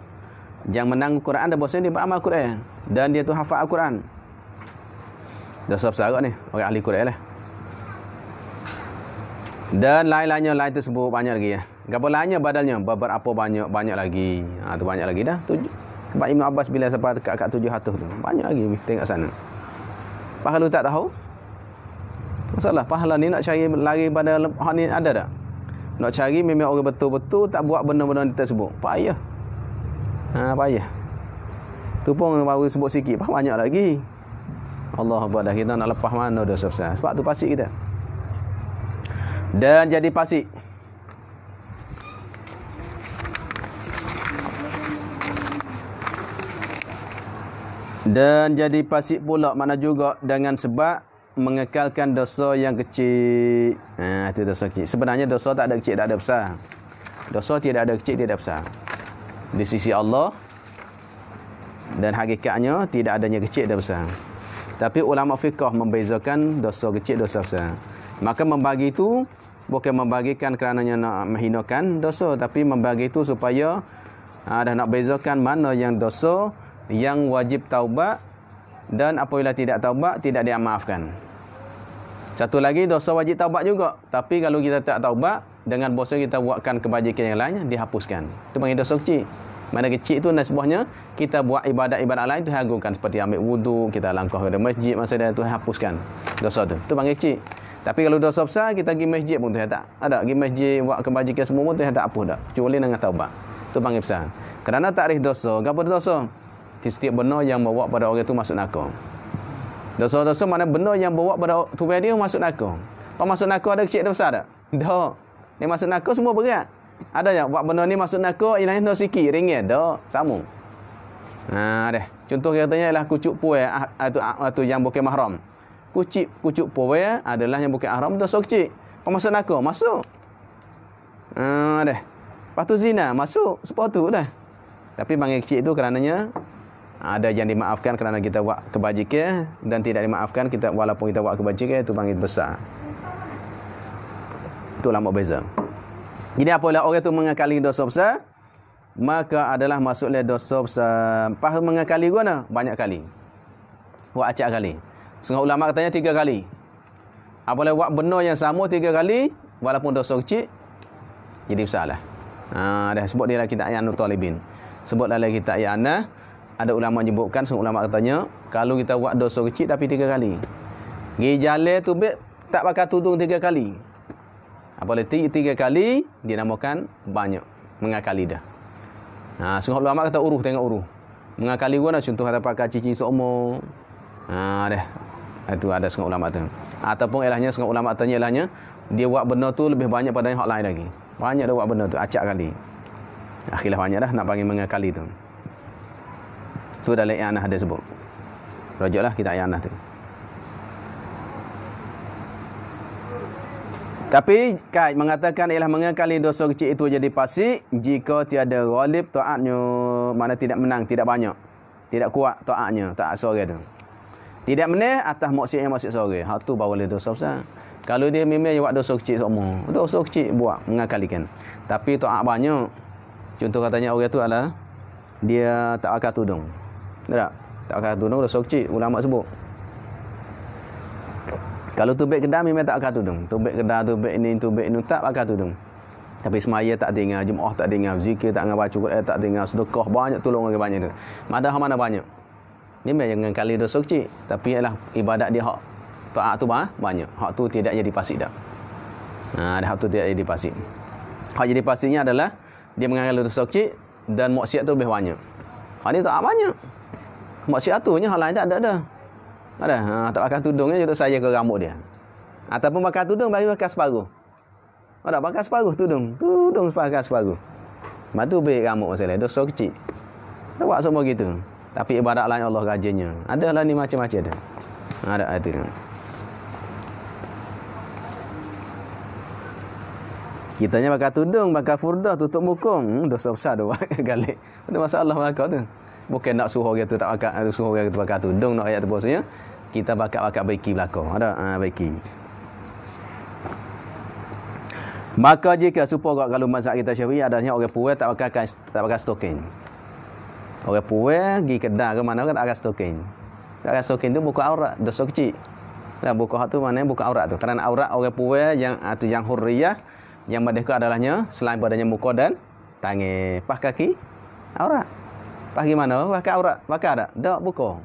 Yang menanggung Quran ada bahasa dia beramal Quran dan dia tu hafal Al-Quran. Dosa besar ni, orang ahli Quran lah. Dan lain-lainnya lain tersebut banyak lagi ya. Gapo lainnya badalnya beberapa banyak lagi. Tu banyak lagi dah. Sebab Ibn Abbas bila sampai dekat 700 tu. Banyak lagi tengok sana. Pahala tak tahu. Masalah pahala ni nak cari lari pada hak ni ada tak? Nak cari memang orang betul-betul tak buat benda-benda tersebut. Payah. Payah. Tu pun baru sebut sikit, banyak lagi. Allah Akbar, dah kita nak lepas mana dosa besar. Sebab tu pasik kita. Dan jadi pasik. Dan jadi pasik pula mana juga dengan sebab mengekalkan dosa yang kecil. Itu dosa kecil. Sebenarnya dosa tak ada kecil, tak ada besar. Dosa tidak ada kecil, tidak besar. Di sisi Allah dan hakikatnya tidak adanya kecil dan besar. Tapi ulama fiqh membezakan dosa kecil, dosa besar. Maka membagi itu bukan membagikan kerananya nak menghinakan dosa, tapi membagi itu supaya dah nak bezakan mana yang dosa yang wajib taubat dan apabila tidak taubat tidak dimaafkan. Satu lagi dosa wajib taubat juga, tapi kalau kita tak taubat dengan bosan kita buatkan kebajikan yang lainnya, dihapuskan. Itu panggil dosa kecil. Mana kecil itu nasbahnya kita buat ibadat-ibadat lain tu agungkan, seperti ambil wudu, kita langkah ke masjid masa dia tu hapuskan dosa tu. Itu panggil kecil. Tapi kalau dosa besar kita pergi masjid pun tu tak ada. Pergi masjid buat kebajikan semua pun tu tak apa dah. Kecuali dengan taubat. Itu panggil besar. Kerana takrif dosa, apa dosa? Setiap benda yang bawa pada orang itu masuk neraka. Dosa-dosa mana benda yang bawa pada tubuh dia masuk neraka. Kalau masuk neraka ada kecil ada besar tak? Tak. Dia masuk neraka semua berat. Ada yang buat benda ni masuk neraka ilahnya sikit ringgit dak sama. Dah. Contoh katanya ialah kucuk puai tu yang bukan mahram. Kucuk puai adalah yang bukan mahram dosa kecil. Apa masuk neraka? Masuk. Dah. Lepas tu zina masuk sepatu dah. Tapi panggil kecil itu kerananya ada yang dimaafkan kerana kita buat kebajikan dan tidak dimaafkan kita walaupun kita buat kebajikan itu panggil besar. Itu lama beza. Jadi apabila orang itu mengakali dosa besar, maka adalah masuklah dosa besar. Pas mengakali guna banyak kali. Buat acak kali. Setengah ulama katanya 3 kali. Apabila buat benda yang sama 3 kali, walaupun dosa kecil, jadi besarlah. Dah sebut dia dalam kitab Iyanul Talibin. Sebut dalam kitab Iyanah, ada ulama menyebutkan, setengah ulama katanya, kalau kita buat dosa kecil tapi 3 kali. Pergi jalan tu tak pakai tudung 3 kali. Apabila 3 kali, dinamakan banyak. Mengakali dah. Setengah ulama kata uruh, tengok uruh. Mengakali guna, contoh kata pakai cincin seumur. Dah. Itu ada setengah ulama tu. Ataupun ilahnya, setengah ulama tanya ilahnya, dia buat benda tu lebih banyak pada yang hak lain lagi. Banyak dia buat benda tu, acak kali. Akhirlah banyak dah nak panggil mengakali tu. Tu dalam Iyanah ada sebut. Rujuklah kita Iyanah tu. Tapi kait mengatakan ialah mengakali dosa kecil itu jadi fasik jika tiada ghalib taatnya, mana tidak menang, tidak banyak. Tidak kuat taatnya, taat seorang tu. Tidak menang atas maksiat yang maksiat seorang. Hak tu baru boleh dosa besar. Kalau dia memang buat dosa kecil semua, dosa kecil buat mengakalikan. Tapi taat banyak. Contoh katanya orang tu adalah dia tak pakai tudung. Tak? Tak pakai tudung dosa kecil, ulama sebut. Kalau tubik kedai memang tak pakai tudung. Tubik kedai, tubik ini tak pakai tudung. Tapi semaya tak dengar, Jumaat tak dengar, zikir tak dengar, baca Quran tak dengar, sedekah banyak, tolong orang banyak tu. Mana banyak. Ni memang kali dosa kecil, tapi ialah ibadat dia hak taat tu banyak. Hak tu tidak jadi fasik dah. Hak tu tidak jadi fasik. Hak jadi fasiknya adalah dia mengambil dosa kecil dan maksiat tu lebih banyak. Hak ni taat banyak. Maksiat tu nya hal lain tak ada dah. Ada, tak pakai tudungnya juga saya ke rambut dia. Ataupun pakai tudung bagi pakai separuh. Ada pakai separuh tudung. Tudung pakai separuh. Matu baik rambut masalah dosa kecil. Ada buat semua gitu. Tapi ibadat lain Allah gajinya. Adalah ni macam-macam ada. Ada itu. Kitanya pakai tudung, pakai furdah, tutup muka. Dosa besar tu galik. Ada masalah belaka tu. Bukan nak suruh orang tu tak pakai, suruh orang tu pakai tudung nak ayat tu maksudnya kita pakai baiki belaka. Ada baiki. Maka jika supaya kalau mazhab kita Syafi'i adanya orang puai tak pakai stocking. Orang puai pergi kedai ke mana kan tak pakai stocking. Tak pakai stocking tu buka aurat, dosa kecil. Nah, buka hak tu mana buka aurat tu. Kerana aurat orang puai yang yang hurriyah yang merdeka adalahnya selain padanya muka dan tangan, pas kaki aurat. Pas gimana? Pakai aurat, pakai tak? Tak buka.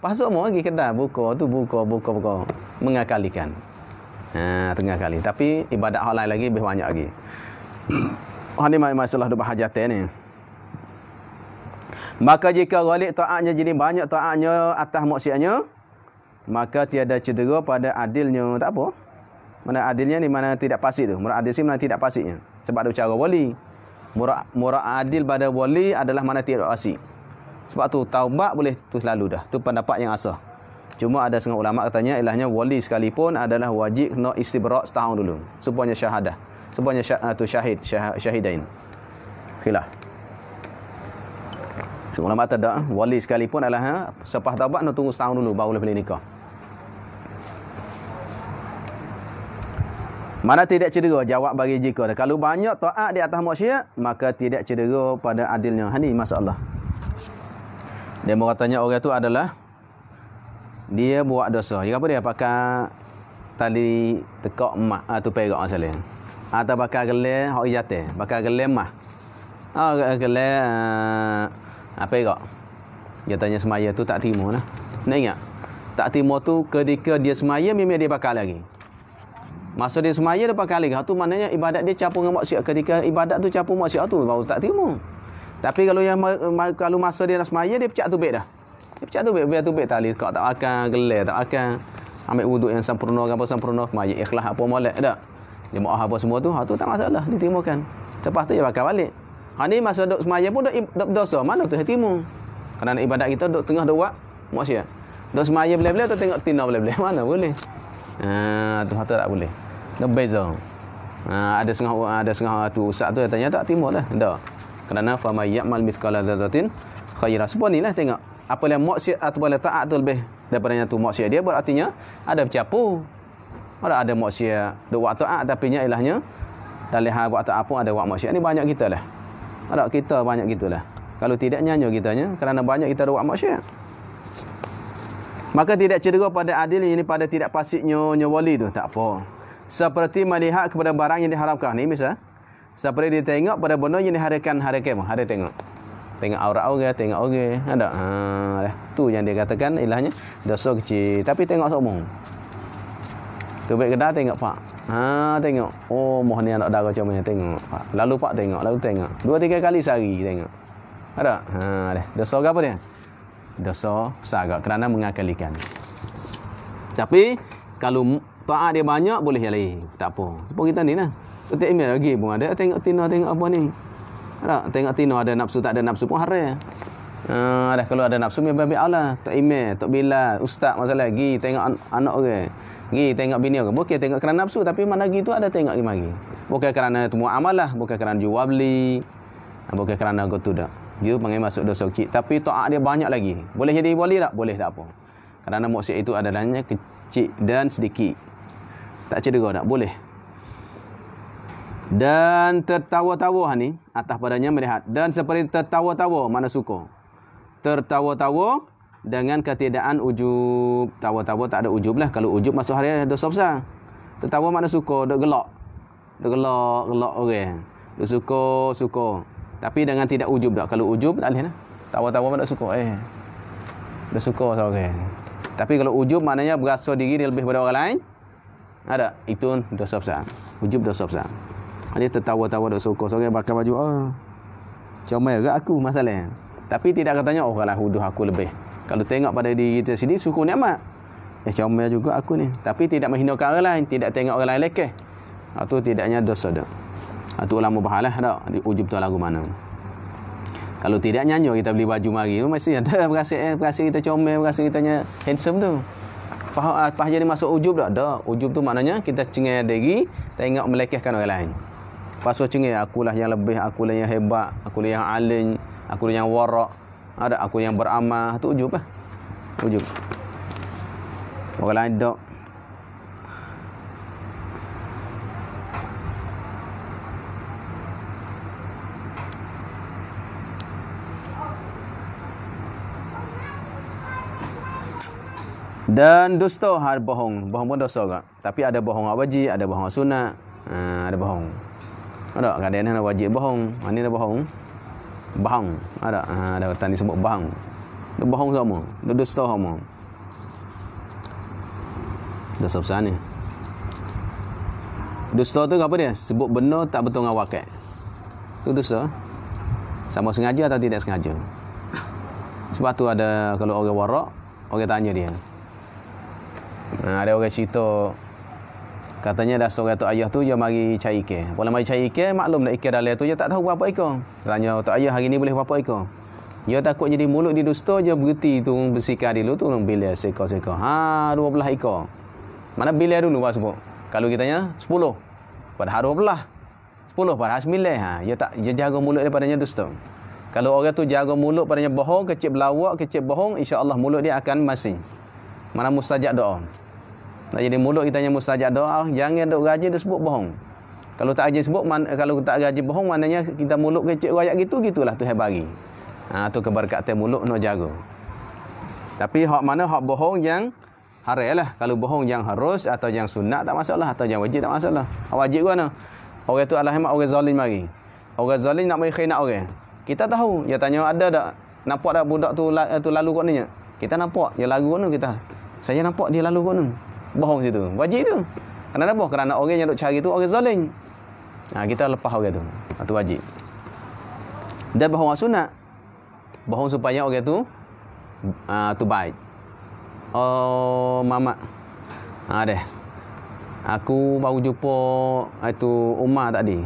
Pas semua pergi kedai buka tu buka. Mengakalikan. Tengah kali. Tapi ibadat hal lain lagi lebih banyak lagi. Ini masalah dua hajatan ni. Maka jika ghalib taatnya jadi banyak taatnya atas maksiatnya, maka tiada cedera pada adilnya. Tak apa. Mana adilnya ni mana tidak fasik tu. Murad adil mana tidak fasiknya. Sebab ada cara wali. Murad adil pada wali adalah mana tidak fasik. Sebab tu taubat boleh tu selalu dah. Tu pendapat yang asah. Cuma ada setengah ulama katanya ilahnya wali sekalipun adalah wajib kena istibrak setahun dulu. Supaya syahadah. Supaya syahidain. Khilaf. Setengah ulama tak wali sekalipun adalah sepah taubat nak tunggu setahun dulu baru boleh nikah. Mana tidak cedera? Jawab bagi jika. Kalau banyak taat di atas maksiat, maka tidak cedera pada adilnya. Ini masalah. Dia berkatanya orang itu adalah dia buat dosa. Dia apa dia? tali tekak emas tu perak masalah. Atau bakal gelar hak jatuh, bakal gelar emas. Gelar perak. Dia tanya semaya tu tak terima lah. Nak ingat? Tak terima tu ketika dia semaya memang dia bakal lagi. Masa dia semaya dia bakal lagi. Tu maknanya ibadat dia campur dengan maksiat. Ketika ibadat tu campur maksiat tu baru tak terima. Tapi kalau masa dia nak semaya dia pecah tubik dah. Dia pecah tubik, biar tubik tali kau tak akan gelar, tak akan ambil wuduk yang sempurna apa sempurna, semaya ikhlas apa molek dak. Dia maaf apa semua tu, tu tak masalah, diterimakan. Lepas tu dia bakal balik. Ni masa duk semaya pun duk dosa, mana tu terima. Kerana ibadat kita duk tengah duk buat maksiat. Duk semaya boleh-boleh tu tengok tina boleh-boleh, mana boleh. Tu tak boleh. Dah beza. Ada setengah tu ustaz tu tanya tak terima lah. Dak. Kerana fa may ya'mal mithqala dzarratin khairan. Sebab nilah tengok. Apa yang maksiat atau taat tu lebih daripada yang tu maksiat dia berartinya ada bercampur. Ada maksiat duk buat taat tapi nya ilahnya dalam hal buat taat pun ada buat maksiat. Ni banyak kita lah. Ada kita banyak gitulah. Kalau tidak nyanyo kitanya kerana banyak kita buat maksiat. Maka tidak cedera pada adil ini pada tidak pasiknya wali tu tak apa. Seperti melihat kepada barang yang diharamkan. Ni misal seperti dia tengok pada benda yang diharamkan hari tengok. Tengok aurat orang, tengok orang. Ada. Tu yang dia katakan ilahnya dosa kecil. Tapi tengok semua. Tubik kedai tengok pak. Tengok. Oh, moh ni anak dara macam mana tengok pak. Lalu pak tengok, lalu tengok. 2-3 kali sehari tengok. Ada. Dosa apa dia? Dosa besar kerana mengakalikan. Tapi kalau taat dia banyak boleh yang lain. Tak apa. Sebab kita ni lah. Tak email lagi pun ada tengok tina tengok apa ni. Ada tengok tina ada nafsu tak ada nafsu pun haram. Ada kalau ada nafsu memang Allah. Tak email, tak bila ustaz masalah lagi tengok anak orang. Gi tengok bini orang. Bukan tengok kerana nafsu tapi mana gitu ada tengok lagi. Bukan kerana semua amal lah, bukan kerana jual beli. Bukan kerana gotu dak. Dia panggil masuk dosa kecil tapi taat dia banyak lagi. Boleh jadi wali tak? Boleh tak apa. Kerana maksiat itu adalahnya kecil dan sedikit. Tak cedera tak? Boleh. Dan tertawa-tawa ni atas padanya melihat dan seperti tertawa-tawa mana suka. Tertawa-tawa dengan ketiadaan ujub. Tawa-tawa tak ada ujub lah. Kalau ujub masuk hari dosa besar. Tertawa mana suka, duk gelak. Duk gelak orang. Duk suka. Tapi dengan tidak ujub tak. Kalau ujub tak boleh lah. Tawa-tawa tak suka. Duk suka seorang. Tapi kalau ujub maknanya berasa diri dia lebih daripada orang lain. Ada. Itu dosa besar. Ujub dosa besar. Dia tertawa-tawa duk suka. Seorang pakai baju. Comel ke aku masalah. Tapi tidak katanya lah huduh aku lebih. Kalau tengok pada diri kita sendiri syukur nikmat. Comel juga aku ni. Tapi tidak menghinakan orang lain, tidak tengok orang lain lekeh. Itu tidaknya dosa dak. Itu ulama bahalah dak. Ujub tu lagu mana. Kalau tidak nyanyo kita beli baju mari mesti ada berasa kita comel, berasa kitanya handsome tu. Pas jadi masuk ujub tak? Dak. Ujub tu maknanya kita cengeng diri, tengok melekehkan orang lain. Pasal cengeng akulah yang lebih, akulah yang hebat, akulah yang alim, akulah yang warak, ada aku yang beramal, tu ujub lah. Ujub. Orang lain tak. Dan dusta bohong. Bohong pun dosa tak? Tapi ada bohong wajib, ada bohong sunat. Ada bohong. Ada kadang ada wajib bohong. Mana ada bohong? Bahang. Ada kata ni sebut bahang. Dia bohong sama. Dia dusta sama. Dosa besar ni. Dusta tu apa dia? Sebut benar tak betul dengan wakil. Itu dosa. Sama sengaja atau tidak sengaja. Sebab tu ada kalau orang warak, orang tanya dia. Ada orang cerita katanya dah seorang tok ayah tu dia mari cari ikan. Bila mari cari ikan maklum dah ikan dalam tu dia tak tahu berapa ekor. Tanya tok ayah hari ni boleh berapa ekor. Dia takut jadi mulut di dusta dia berhenti tu bersihkan dulu tu bila sekor-sekor. 12 ekor. Mana bila dulu Pak sebut. Kalau kita tanya 10 padahal 12. 10 padahal 9. Dia jaga mulut daripadanya dusta. Kalau orang tu jaga mulut padanya bohong, kecil berlawak, kecil bohong, insya-Allah mulut dia akan masing. Mana mustajab doa. Nak jadi mulut kita yang mustajab doa, jangan duk rajin disebut bohong. Kalau tak rajin sebut, kalau tak rajin bohong maknanya kita mulut kecil rakyat gitulah Tuhan bagi. Tu keberkatan mulut nak jaga. Tapi hak mana hak bohong yang haram lah. Kalau bohong yang harus atau yang sunat tak masalah, atau yang wajib tak masalah. Wajib ke mana? Orang tu adalah hemat orang zalim mari. Orang zalim nak mari khianat orang. Kita tahu, dia tanya ada tak nampak dah budak tu lalu kat ni. Kita nampak dia lalu kat ni kita. Saya nampak dia lalu kat ni. Bohong situ. Wajib tu. Kenapa apa? Kerana orang yang duk cari tu orang zalim. Kita lepas orang tu. Itu wajib. Dan bohong sunat. Bohong supaya orang tu tu baik. Oh, mamak. Deh. Aku baru jumpa itu Umar tadi.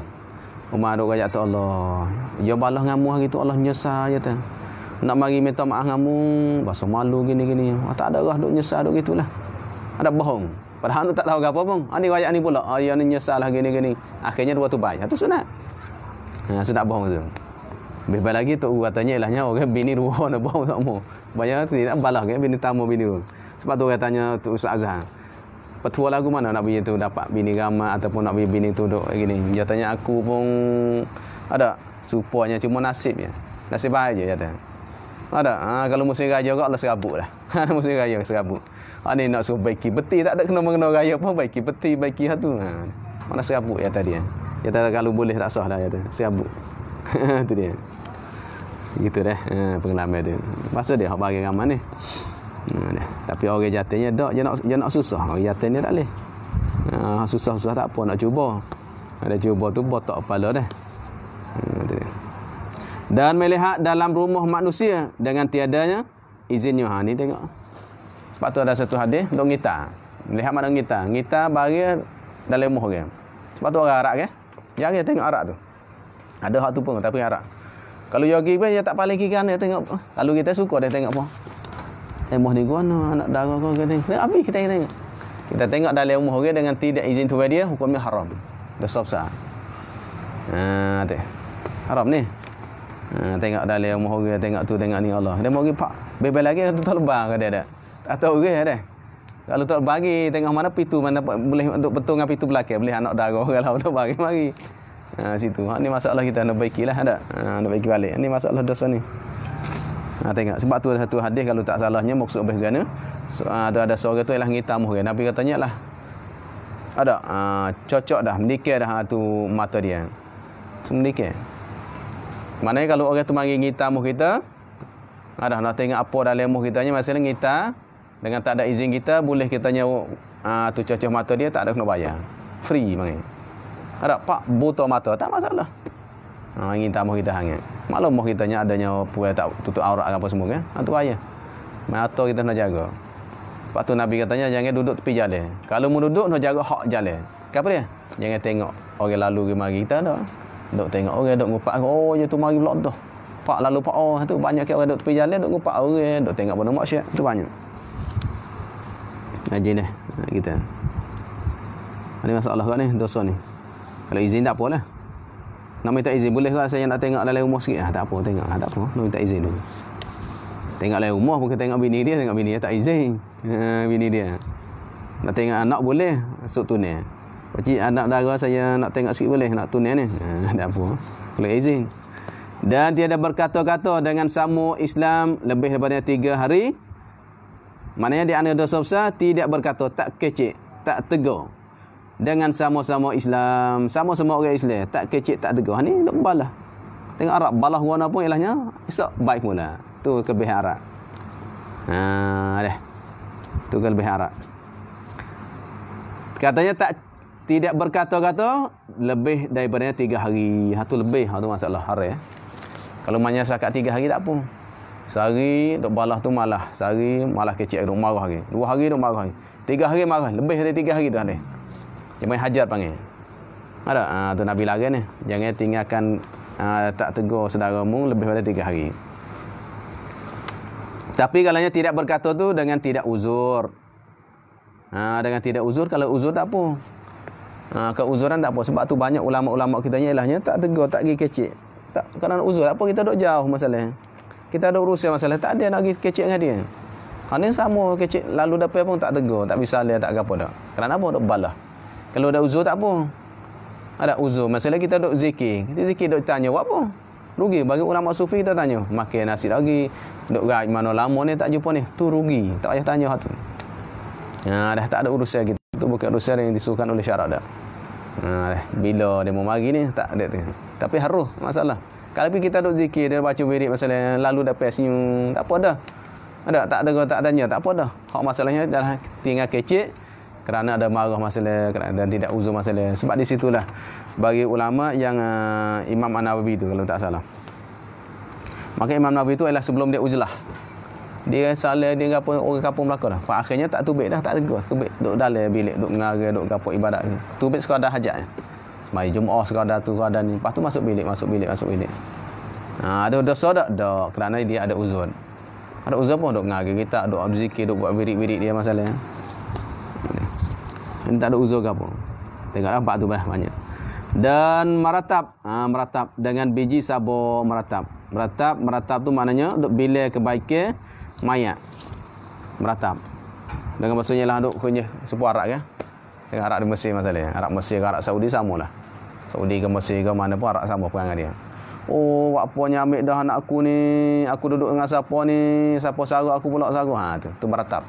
Umar duk kata Allah, ya balas ngamu hari tu Allah nyesal je tu. Nak mari minta maaf ngamu, basuh malu gini-gini. Tak ada rah duk nyesal duk gitulah. Ada bohong. Padahal tu tak tahu apa pun. Ni ayat ni pula. Dia ni nyesal lah gini-gini. Akhirnya dua tu baik. Itu sunat. Sunat bohong tu. Lebih baik lagi tu katanya ilahnya orang bini dua nak bohong tak mau. Banyak tu nak balas ke bini tamu bini tu. Sebab tu katanya tu Ustaz Azhar. Petua lagu mana nak bini tu dapat bini ramai ataupun nak bini tu duk gini. Dia tanya aku pun ada supaya cuma nasib je. Nasib baik je kata. Ada. Kalau musim raya kau Allah serabut lah. Musim raya serabut. Ni nak suruh baiki beti tak ada kena raya pun baiki beti baiki satu. Mana serabut ya tadi. Dia kata kalau boleh tak sah dah kata. Serabut. Itu dia. Gitu dah pengalaman tu. Masa dia hak bagi ramai ni. Tapi orang jatuhnya tak dia nak susah. Orang jatuhnya tak boleh. Susah-susah tak apa nak cuba. Ada cuba tu botak kepala dah. Dan melihat dalam rumah manusia dengan tiadanya izinnya. Ni tengok. Sebab tu ada satu hadis dok ngita. Melihat mana ngita. Ngita bagi dalam rumah orang. Sebab tu orang Arab ke? Jangan tengok Arab tu. Ada hak tu pun tapi Arab. Kalau yogi pun dia tak paling kiri kanan tengok. Kalau kita suka dia tengok apa? Moh ni guna anak dara kau kata. Habis kita tengok. Kita tengok dalam rumah orang dengan tidak izin tu dia hukumnya haram. Dosa besar. Tu. Haram ni. Tengok dalam rumah orang tengok tu tengok ni Allah. Dia mau pergi pak. Bebel lagi tu tak lebah ke dia dah. Atau orang dah. Kalau tak bagi tengok mana pintu mana boleh untuk betul dengan pintu belakang boleh anak dara kalau tak bagi mari. Situ. Ni masalah kita nak baikilah ada. Nak baiki balik. Ni masalah dosa ni. Tengok sebab tu satu hadis kalau tak salahnya maksud bagaimana ada seorang tu ialah ngitamuh kan Nabi katanya lah ada cocok dah mendikir dah tu mata dia mendikir maknanya kalau orang tu mari ngitamuh kita ada nak tengok apa dalam muh kitanya masalah ngita dengan tak ada izin kita boleh kitanya tu cocok mata dia tak ada kena bayar free mari ada pak buta mata tak masalah ingin tamu kita hangat. Maklum moh kitanya adanya puai tak tutup aurat apa semua kan. Tu ayah. Mata kita nak jaga. Lepas tu Nabi katanya jangan duduk tepi jalan. Kalau mau duduk nak jaga hak jalan. Kenapa dia? Jangan tengok orang lalu ke mari kita dah. Duk tengok orang duk ngupak oh dia tu mari blok dah. Pak lalu pak tu banyak orang duk tepi jalan duk ngupak orang duk tengok pada maksiat tu banyak. Ngaji dah kita. Ada masalah kat ni dosa ni. Kalau izin tak apalah. Nak minta izin boleh ke saya nak tengok dalam rumah sikit? Tak apa tengok. Tak apa. Nak minta izin dulu. Tengok dalam rumah bukan tengok bini dia tak izin. Bini dia. Nak tengok anak boleh, masuk tunai. Pakcik anak dara saya nak tengok sikit boleh, nak tunai ni. Tak apa. Boleh izin. Dan tiada berkata-kata dengan sama Islam lebih daripada 3 hari. Maknanya dia ada dosa besar, tidak berkata, tak kecek, tak tegur. Dengan sama-sama Islam, sama-sama orang Islam, tak kecil tak tegur. Ni nak balas. Tengok Arab balas warna pun ilahnya esok baik pula. Tu kelebihan Arab. Dah. Tu kelebihan Arab. Katanya tidak berkata-kata lebih daripada 3 hari. Tu lebih, tu masalah hari. Kalau maknanya sakat 3 hari tak apa. Sehari duk balas tu malah, sehari malah kecil duk marah lagi. 2 hari duk marah lagi. 3 hari marah, lebih dari 3 hari tu ada. Jangan hajat panggil. Ada tu Nabi larang ni. Jangan tinggalkan tak tegur saudaramu lebih daripada 3 hari. Tapi kalanya tidak berkata tu dengan tidak uzur. Dengan tidak uzur, kalau uzur tak apa. Keuzuran tak apa. Sebab tu banyak ulama-ulama kita ilahnya tak tegur, tak pergi kecil. Tak kerana uzur apa kita duk jauh masalah. Kita ada urusan masalah tak ada nak pergi kecil dengan dia. Ni sama kecil lalu dapat pun tak tegur, tak bisa lihat tak apa dak. Kerana apa duk balah. Kalau ada uzur tak apa. Ada uzur. Masalah kita duk zikir. Kita zikir duk tanya buat apa? Rugi. Bagi ulama sufi kita tanya. Makan nasi lagi. Duk gaib mana lama ni tak jumpa ni. Tu rugi. Tak payah tanya hak tu. Dah tak ada urusan gitu. Itu bukan urusan yang disuruhkan oleh syarak dah. Bila dia mau mari ni tak ada tu. Tapi harus masalah. Kalau kita duk zikir, dia baca wirid masalah lalu dapat senyum, tak apa dah. Tak ada tak tanya, tak apa dah. Hak masalahnya adalah tinggal kecil kerana ada marah masalah dan tidak uzur masalah. Sebab di situlah bagi ulama yang Imam An-Nawawi tu kalau tak salah. Maka Imam Nawawi tu ialah sebelum dia uzlah. Dia salah dia apa orang kampung belaka dah. Pak akhirnya tak tubik dah, tak tegur. Tubik duk dalam bilik, duk mengarai, duk gapo ibadat. Tubik sekadar hajatnya. Mai Jumaat sekadar tu sekadar ni. Lepas tu masuk bilik. Ada dosa tak? Tak, kerana dia ada uzur. Ada uzur pun duk mengarai kita, duk zikir, duk buat wirid-wirid dia masalah. Ini tak ada uzur ke apa. Tengoklah empat tu banyak. Dan meratap dengan biji sabur meratap. Meratap tu maknanya duk bila kebaikan mayat. Meratap. Dengan maksudnya lah duk kunyah supu Arab kan. Dengan Arab di Mesir masalah. Arab Mesir ke Arab Saudi samalah. Saudi ke Mesir ke mana pun Arab sama perangai dia. Oh, apanya ambil dah anak aku ni. Aku duduk dengan siapa ni. Siapa sarah aku pula sarah. Tu meratap.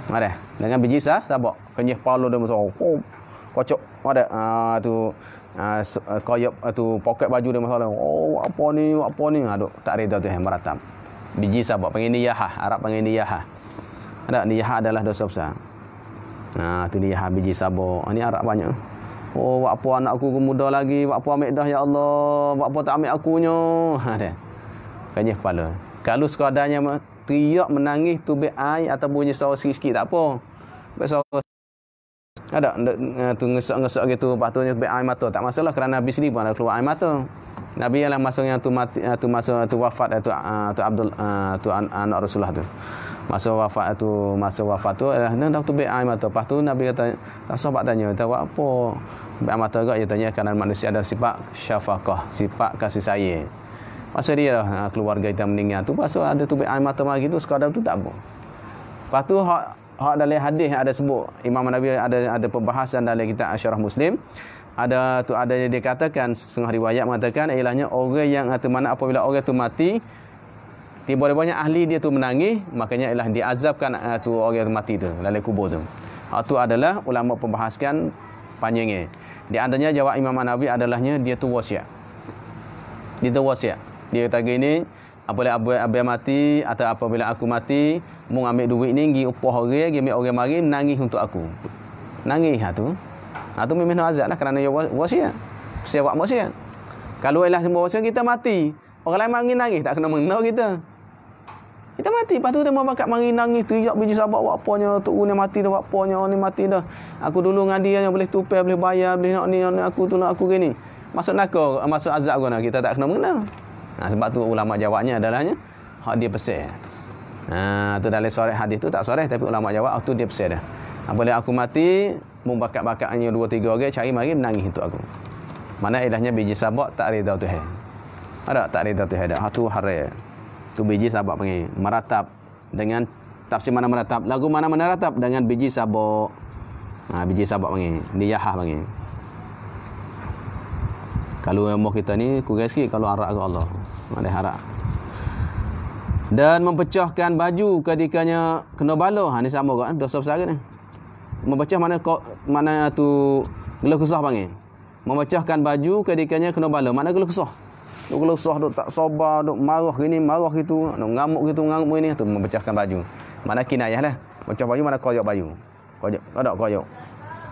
Ada. Dengan biji sabuk. Kunyah pala dia masuk. Kocok ada tu koyop tu poket baju dia masalah. Oh, apa ni? Duk tak reda tu meratap. Biji sabuk panggil niyahah, Arab panggil niyahah. Ada niyahah adalah dosa besar. Tu niyahah biji sabuk. Ni Arab banyak. Oh, buat apa anak aku muda lagi, buat apa ambil dah ya Allah, buat apa tak ambil akunya. Ada. Kanyah kepala. Kalau sekadarnya teriak menangis tubik air atau bunyi suara sikit-sikit tak apa. Suara ada tu ngesok gitu, lepas tu tubik air mata tak masalah kerana Nabi sendiri pun ada keluar air mata. Nabi ialah masa yang tu mati, tu masa tu wafat tu Abdul tu anak Rasulullah tu. Masa wafat tu dah tubik air mata. Lepas tu Nabi kata, sahabat tanya, tahu apa? Tubik air mata juga dia tanya kerana manusia ada sifat syafaqah, sifat kasih sayang. Masa dia keluarga kita meninggal tu, pasal ada tubik air mata mari tu sekadar tu tak apa. Lepas tu hak dalam hadis ada sebut Imam Nawawi ada pembahasan dalam kitab Syarah Muslim. Ada yang dikatakan setengah riwayat mengatakan ialahnya orang yang mana apabila orang tu mati tiba-tiba ahli dia tu menangis, makanya ialah diazabkan tu orang tu mati tu dalam kubur tu. Hak tu adalah ulama pembahaskan panjangnya. Di antaranya jawab Imam Nawawi adalahnya dia tu wasiat. Dia tu wasiat. Dia kata gini, apabila abang mati atau apabila aku mati, mu ambil duit ni pergi upah orang, pergi ambil orang mari nangis untuk aku. Nangis tu. Tu memang azab lah kerana dia wasiat. Siapa wasiat. Kalau ialah semua wasiat kita mati, orang lain mari nangis tak kena mengena kita. Kita mati, lepas tu dia mau bakat mari nangis teriak biji sabak buat apanya, tok ni mati dah buat apanya, ni mati dah. Aku dulu dengan dia yang boleh tupai, boleh bayar, boleh nak ni aku tu aku gini. Masuk neraka, masuk azab guna kita tak kena mengena. Sebab tu ulama jawabnya adalahnya hak dia pesan. Tu dalam soreh hadis tu tak soreh tapi ulama jawab tu dia pesan dah. Apabila aku mati, mu bakat-bakatnya 2-3 orang cari mari menangis untuk aku. Mana ilahnya biji sabak tak reda Tuhan. Ada tak reda Tuhan dah. Tu haram. Tu biji sabak panggil meratap dengan tafsir mana meratap. Lagu mana meratap dengan biji sabak. Biji sabak panggil niyahah panggil. Kalau emoh kita ni kurang sikit kalau arak ke Allah. Ada harap. Dan mempecahkan baju ketikanya kena bala. Ni sama kan dosa besar ni. Memecah mana tu gelah kesah panggil. Memecahkan baju ketikanya kena bala. Mana gelah kesah? Duk gelah kesah, duk tak sabar, duk marah gini, marah gitu, duk ngamuk gitu, ngamuk ini tu memecahkan baju. Mana kinayah lah. Pecah baju mana koyok baju. Koyok, ada koyok.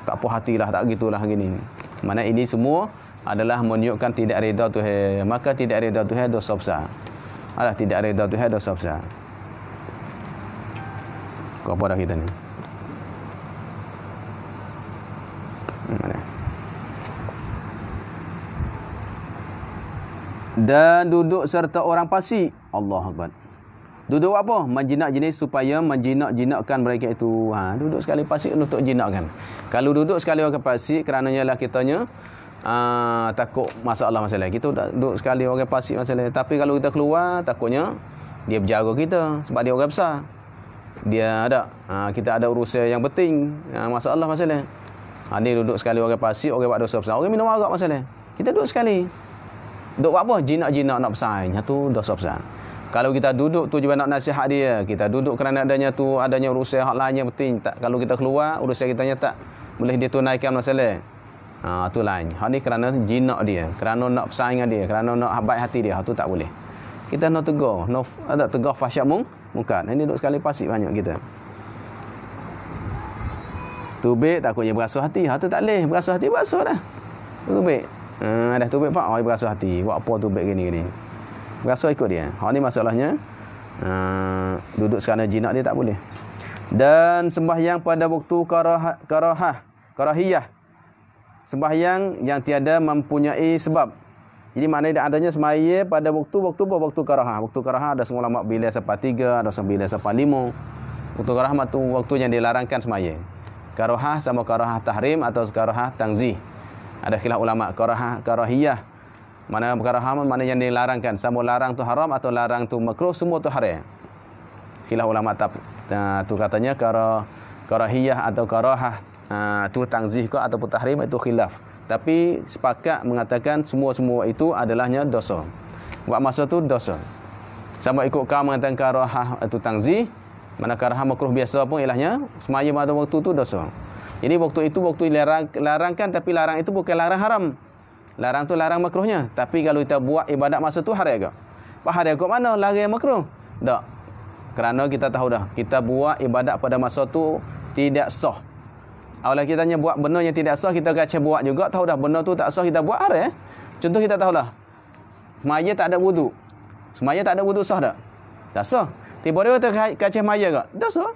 Tak puas hatilah, tak gitulah gini. Mana ini semua adalah menunjukkan tidak redha Tuhan. Maka tidak redha Tuhan dosa besar. Alah tidak redha Tuhan dosa besar. Kau apa dah kita ni? Dan duduk serta orang fasik. Allahu Akbar. Duduk apa? Menjinak jenis supaya menjinak-jinakkan mereka itu. Duduk sekali fasik untuk jinakkan. Kalau duduk sekali orang fasik kerananya lah kitanya takut masalah. Kita duduk sekali orang fasik masalah. Tapi kalau kita keluar takutnya dia berjaga kita sebab dia orang besar. Dia ada kita ada urusan yang penting. Masalah. Dia duduk sekali orang fasik, orang buat dosa besar. Orang minum arak masalah. Kita duduk sekali. Duduk buat apa? Jinak-jinak nak bersaing. Itu dosa besar. Kalau kita duduk tu juga nak nasihat dia, kita duduk kerana adanya urusan hak lainnya penting. Tak, kalau kita keluar urusan kitanya tak boleh ditunaikan masalah. Tu lain. Hak ni kerana jinak dia, kerana nak persaingan dia, kerana nak baik hati dia, tu tak boleh. Kita nak tegur, ada tegur fahsyat mungkar. Ini duk sekali pasif banyak kita. Tubik takutnya berasuh hati. Tu tak boleh, berasuh hati berasuh dah. Tubik. Dah tubik pak, berasuh hati. Buat apa tubik gini-gini. Berasuh ikut dia. Hak ni masalahnya duduk kerana jinak dia tak boleh. Dan sembahyang pada waktu karahiyah. Sembahyang yang tiada mempunyai sebab. Jadi maknanya adanya semaya pada waktu karahah. Waktu karahah ada semua ulama bila sampai 3, ada semua bila sampai 5. Waktu karahah itu waktu yang dilarangkan semaya. Karahah sama karahah tahrim atau karahah tangzih. Ada khilaf ulama karahiyah. Mana karahah mana yang dilarangkan, sama larang tu haram atau larang tu makruh, semua tu haram. Khilaf ulama tu katanya karahiyah atau karahah tu tangzih ke ataupun tahrim, itu khilaf. Tapi sepakat mengatakan semua itu adalahnya dosa. Buat masa tu dosa. Sama ikut kau mengatakan karahah itu tangzih, mana karahah makruh biasa pun ilahnya semaya pada waktu tu dosa. Jadi waktu itu waktu larangkan, tapi larang itu bukan larang haram. Larang tu larang makruhnya. Tapi kalau kita buat ibadat masa tu haram ke? Pak haram ke mana? Larang makruh? Tak. Kerana kita tahu dah, kita buat ibadat pada masa tu tidak sah. Awalnya kita hanya buat benda yang tidak sah, kita kaca buat juga, tahu dah benda tu tak sah, kita buat haram. Contoh kita tahu lah, semaya tak ada wudu. Semaya tak ada wudu sah tak? Tak sah. Tiba-tiba kaca maya ke? Tak sah.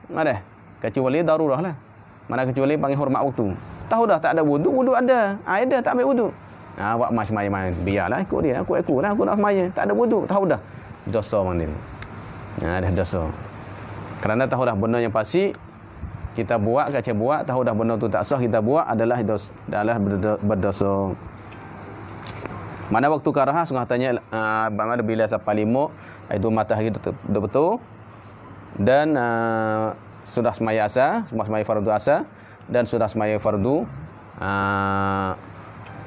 Ada. Kecuali darurah lah. Mana kecuali panggil hormat waktu. Tahu dah tak ada wudu, wudu ada. Air dah tak ambil wudu. Buat mas semaya-maya. Biarlah ikut dia. Aku lah. Aku nak semaya. Tak ada wudu. Tahu dah. Dosa bang dia. Dah dosa. Kerana tahu dah benda yang pasti, kita buat, kaca buat, tahu dah benda tu tak sah, kita buat adalah berdosa. Mana waktu karahah, sungguh tanya bila sampai 5, itu matahari betul-betul. Dan sudah semaya asar, semaya fardu asar, dan sudah semaya fardu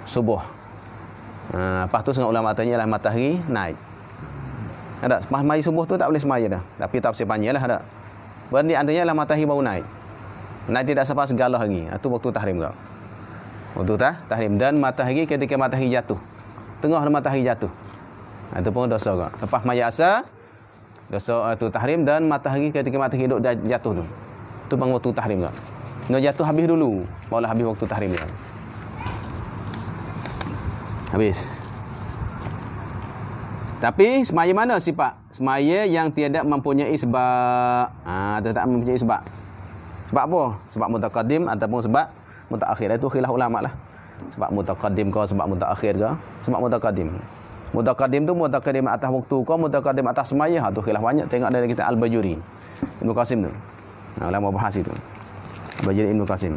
subuh. Lepas tu setengah ulama tanya lah matahari naik. Ada semaya subuh tu tak boleh semaya dah. Tapi tafsir panjang lah ada. Berarti antaranya lah matahari baru naik. Naik tidak sampai segala hari. Itu waktu tahrim kau. Waktu tahrim. Dan matahari ketika matahari jatuh. Tengah matahari jatuh. Itu pun dosa kau. Lepas maya asar, dosa itu tahrim, dan matahari ketika matahari hidup jatuh tu. Itu bang waktu tahrim kau. Nak jatuh habis dulu, barulah habis waktu tahrim dia. Habis. Tapi semaya mana sifat? Semaya yang tiada mempunyai sebab. Tak mempunyai sebab. Sebab apa? Sebab mutaqaddim ataupun sebab mutaakhir. Itu khilaf ulama lah. Sebab mutaqaddim ke, sebab mutaakhir ke? Sebab mutaqaddim. Mutaqaddim tu mutaqaddim atas waktu ke, mutaqaddim atas semaya. Tu khilaf banyak. Tengok dari kita Al-Bajuri, Ibnu Qasim tu. Ulama bahas itu. Al-Bajuri Ibnu Qasim.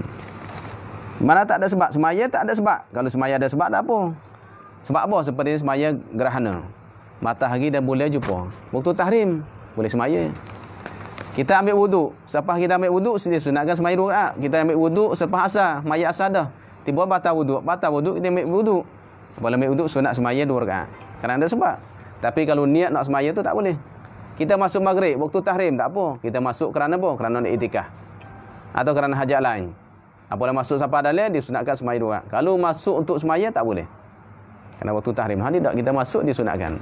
Mana tak ada sebab? Semaya tak ada sebab. Kalau semaya ada sebab tak apa. Sebab apa? Seperti semaya gerhana. Matahari dan bulan jumpa. Waktu tahrim boleh semaya. Kita ambil wuduk. Selepas kita ambil wuduk, sunatkan semaya 2 rakaat. Kita ambil wuduk selepas asar, maya asar dah. Tiba batal wuduk. Batal wuduk, kita ambil wuduk. Kalau ambil wuduk, sunat semaya 2 rakaat. Kerana ada sebab. Tapi kalau niat nak semaya tu tak boleh. Kita masuk maghrib, waktu tahrim tak apa. Kita masuk kerana apa? Kerana nak itikaf. Atau kerana hajat lain. Apabila masuk sampai dalam, disunatkan semaya 2 rakaat. Kalau masuk untuk semaya tak boleh. Kerana waktu tahrim. Hari tak kita masuk, disunatkan.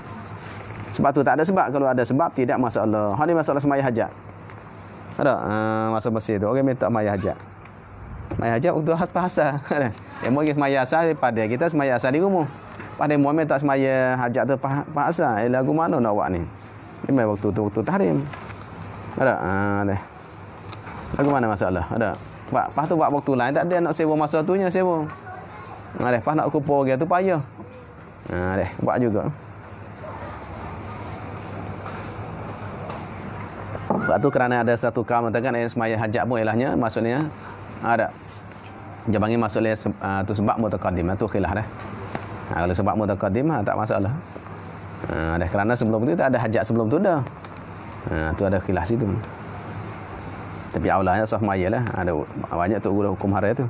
Sebab tu tak ada sebab. Kalau ada sebab, tidak masalah. Hari masalah semaya hajat. Ada masa bersih tu. Orang minta semaya hajat. Semaya hajat waktu asar. Dia mau pergi semaya asar pada kita semaya asar di rumah. Pada Muhammad tak semaya hajat tu pas asar. Lagu mana nak buat ni? Ini waktu tu waktu tahrim. Ada lagu mana masalah? Ada. Lepas tu buat waktu lain tak ada nak sewa masa tu nya sewa. Lepas nak kumpul dia tu payah. Buat juga. Sebab tu kerana ada satu kaum mengatakan semaya hajat pun ilahnya, maksudnya ada. Dia panggil maksudnya tu sebab mutaqaddim. Itu khilaf dah. Kalau sebab mutaqaddim tak masalah. Kerana sebelum tu tak ada hajat sebelum tu dah. Tu ada khilaf situ. Tapi aulanya sah maya lah. Ada banyak tu hukum haram tu.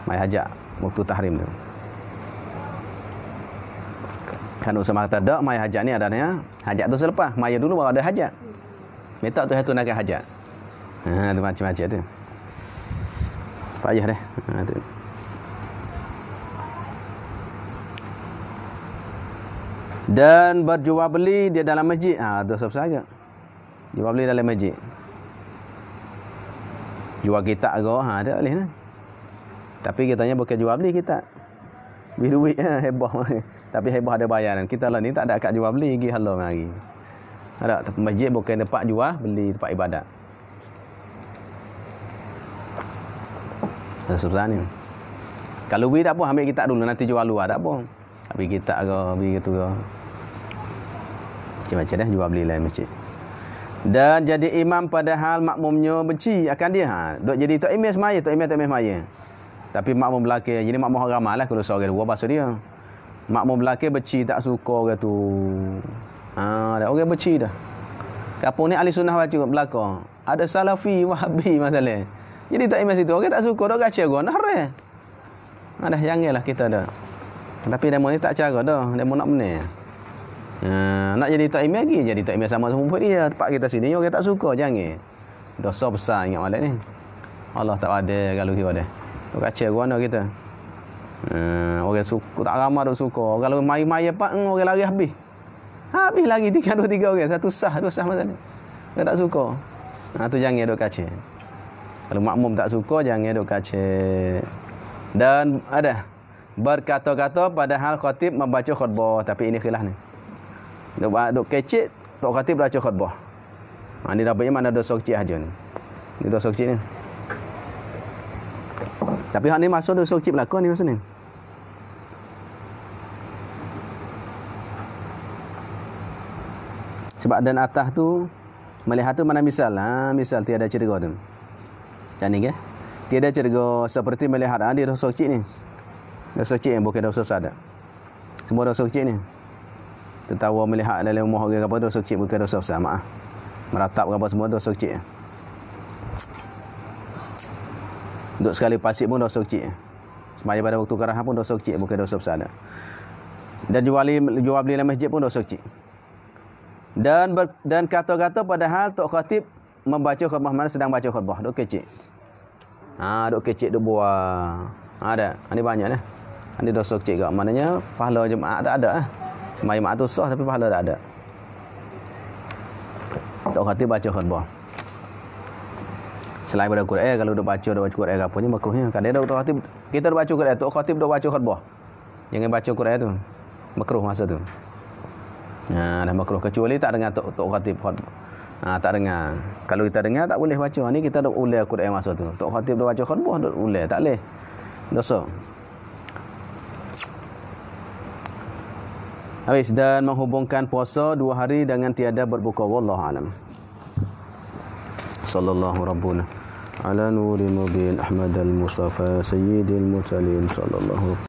Maya hajat waktu tahrim tu. Kan Usama kata dak mai hajat ni adanya. Hajat tu selepas, mai dulu baru ada hajat. Minta tu nak hajat. Tu macam-macam tu. Payah dah. Tu. Dan berjual beli dia dalam masjid. Dosa besar ke? Jual beli dalam masjid. Jual kitab ke? Ada boleh lah. Tapi kitanya bukan jual beli kitab. Beli duit heboh. Tapi heboh ada bayaran. Kita lah ni tak ada akad jual beli pergi halau mari. Ada masjid bukan tempat jual beli, tempat ibadat. Ada susah ni. Kalau beli tak apa, ambil kitab dulu nanti jual luar tak apa. Ambil kitab ke, ambil gitu ke. Macam-macam dah jual beli lain masjid. Dan jadi imam padahal makmumnya benci akan dia. Duk jadi tok imam semaya, tok imam semaya. Tapi makmum belakang, jadi makmum ramai lah kalau seorang dua bahasa dia. Makmum belakang benci tak suka orang tu. Dah orang benci dah. Kapung ni ahli sunnah baca belakang. Ada salafi, wahabi masalah. Jadi tak imam situ orang tak suka dak kacau gua nah reh. Dah janganlah kita dah. Tapi demo ni tak cara dah, demo nak menang. Nak jadi tak imam lagi, jadi tak imam sama semua dia. Tempat kita sini orang tak suka, jangan. Dosa besar ingat malam ni. Allah tak ada kalau dia ada. Dak kacau gua nak kita. Orang suka tak ramai duk suka. Kalau mai-mai apa orang lari habis. Habis lagi 3 orang, satu sah macam ni. Dia tak suka. Tu jangan duk kacau. Kalau makmum tak suka jangan duk kacau. Dan ada berkata-kata padahal khatib membaca khutbah, tapi ini khilaf ni. Duk kecik tok khatib baca khutbah. Ni dapatnya mana dosa kecil aja ni. Ni dosa kecil ni. Tapi hak ni masuk dosa kecil berlaku ni masa ni. Sebab dan atas tu melihat tu mana misal misal tiada cerga tu. Macam ni ke? Tiada cerga seperti melihat dia dosa kecil ni. Dosa kecil yang bukan dosa besar dah. Semua dosa kecil ni. Tertawa melihat dalam rumah orang apa dosa kecil bukan dosa besar. Maaf. Meratap apa semua dosa kecil. Duduk sekali pasik pun dosa kecil. Semaya pada waktu karaha pun dosa kecil bukan dosa besar dah. Dan jual beli dalam masjid pun dosa kecil. Dan kata-kata padahal tok khatib membaca khutbah mana sedang baca khutbah duk kecik. Duk kecik duk buah. Ada. Ini banyak dah. Ini dosa kecil gak. Maknanya pahala jemaah tak ada ah. Semaya jemaah tu sah tapi pahala tak ada. Tok khatib baca khutbah. Selain pada Quran, kalau duk baca Quran apa ni makruhnya. Kadang tok khatib kita duk baca Quran, tok khatib duk baca khutbah. Jangan baca Quran tu. Makruh masa tu. Dah makruh kecuali tak dengar tok khatib khutbah. Tak dengar. Kalau kita dengar tak boleh baca. Ni kita duk ulai Quran masa tu. Tok khatib duk baca khutbah duk ulai, tak boleh. Dosa. Habis dan menghubungkan puasa 2 hari dengan tiada berbuka, wallahu alam. Sallallahu rabbuna ala nuri mubin Ahmad al-Mustafa sayyidil mursalin sallallahu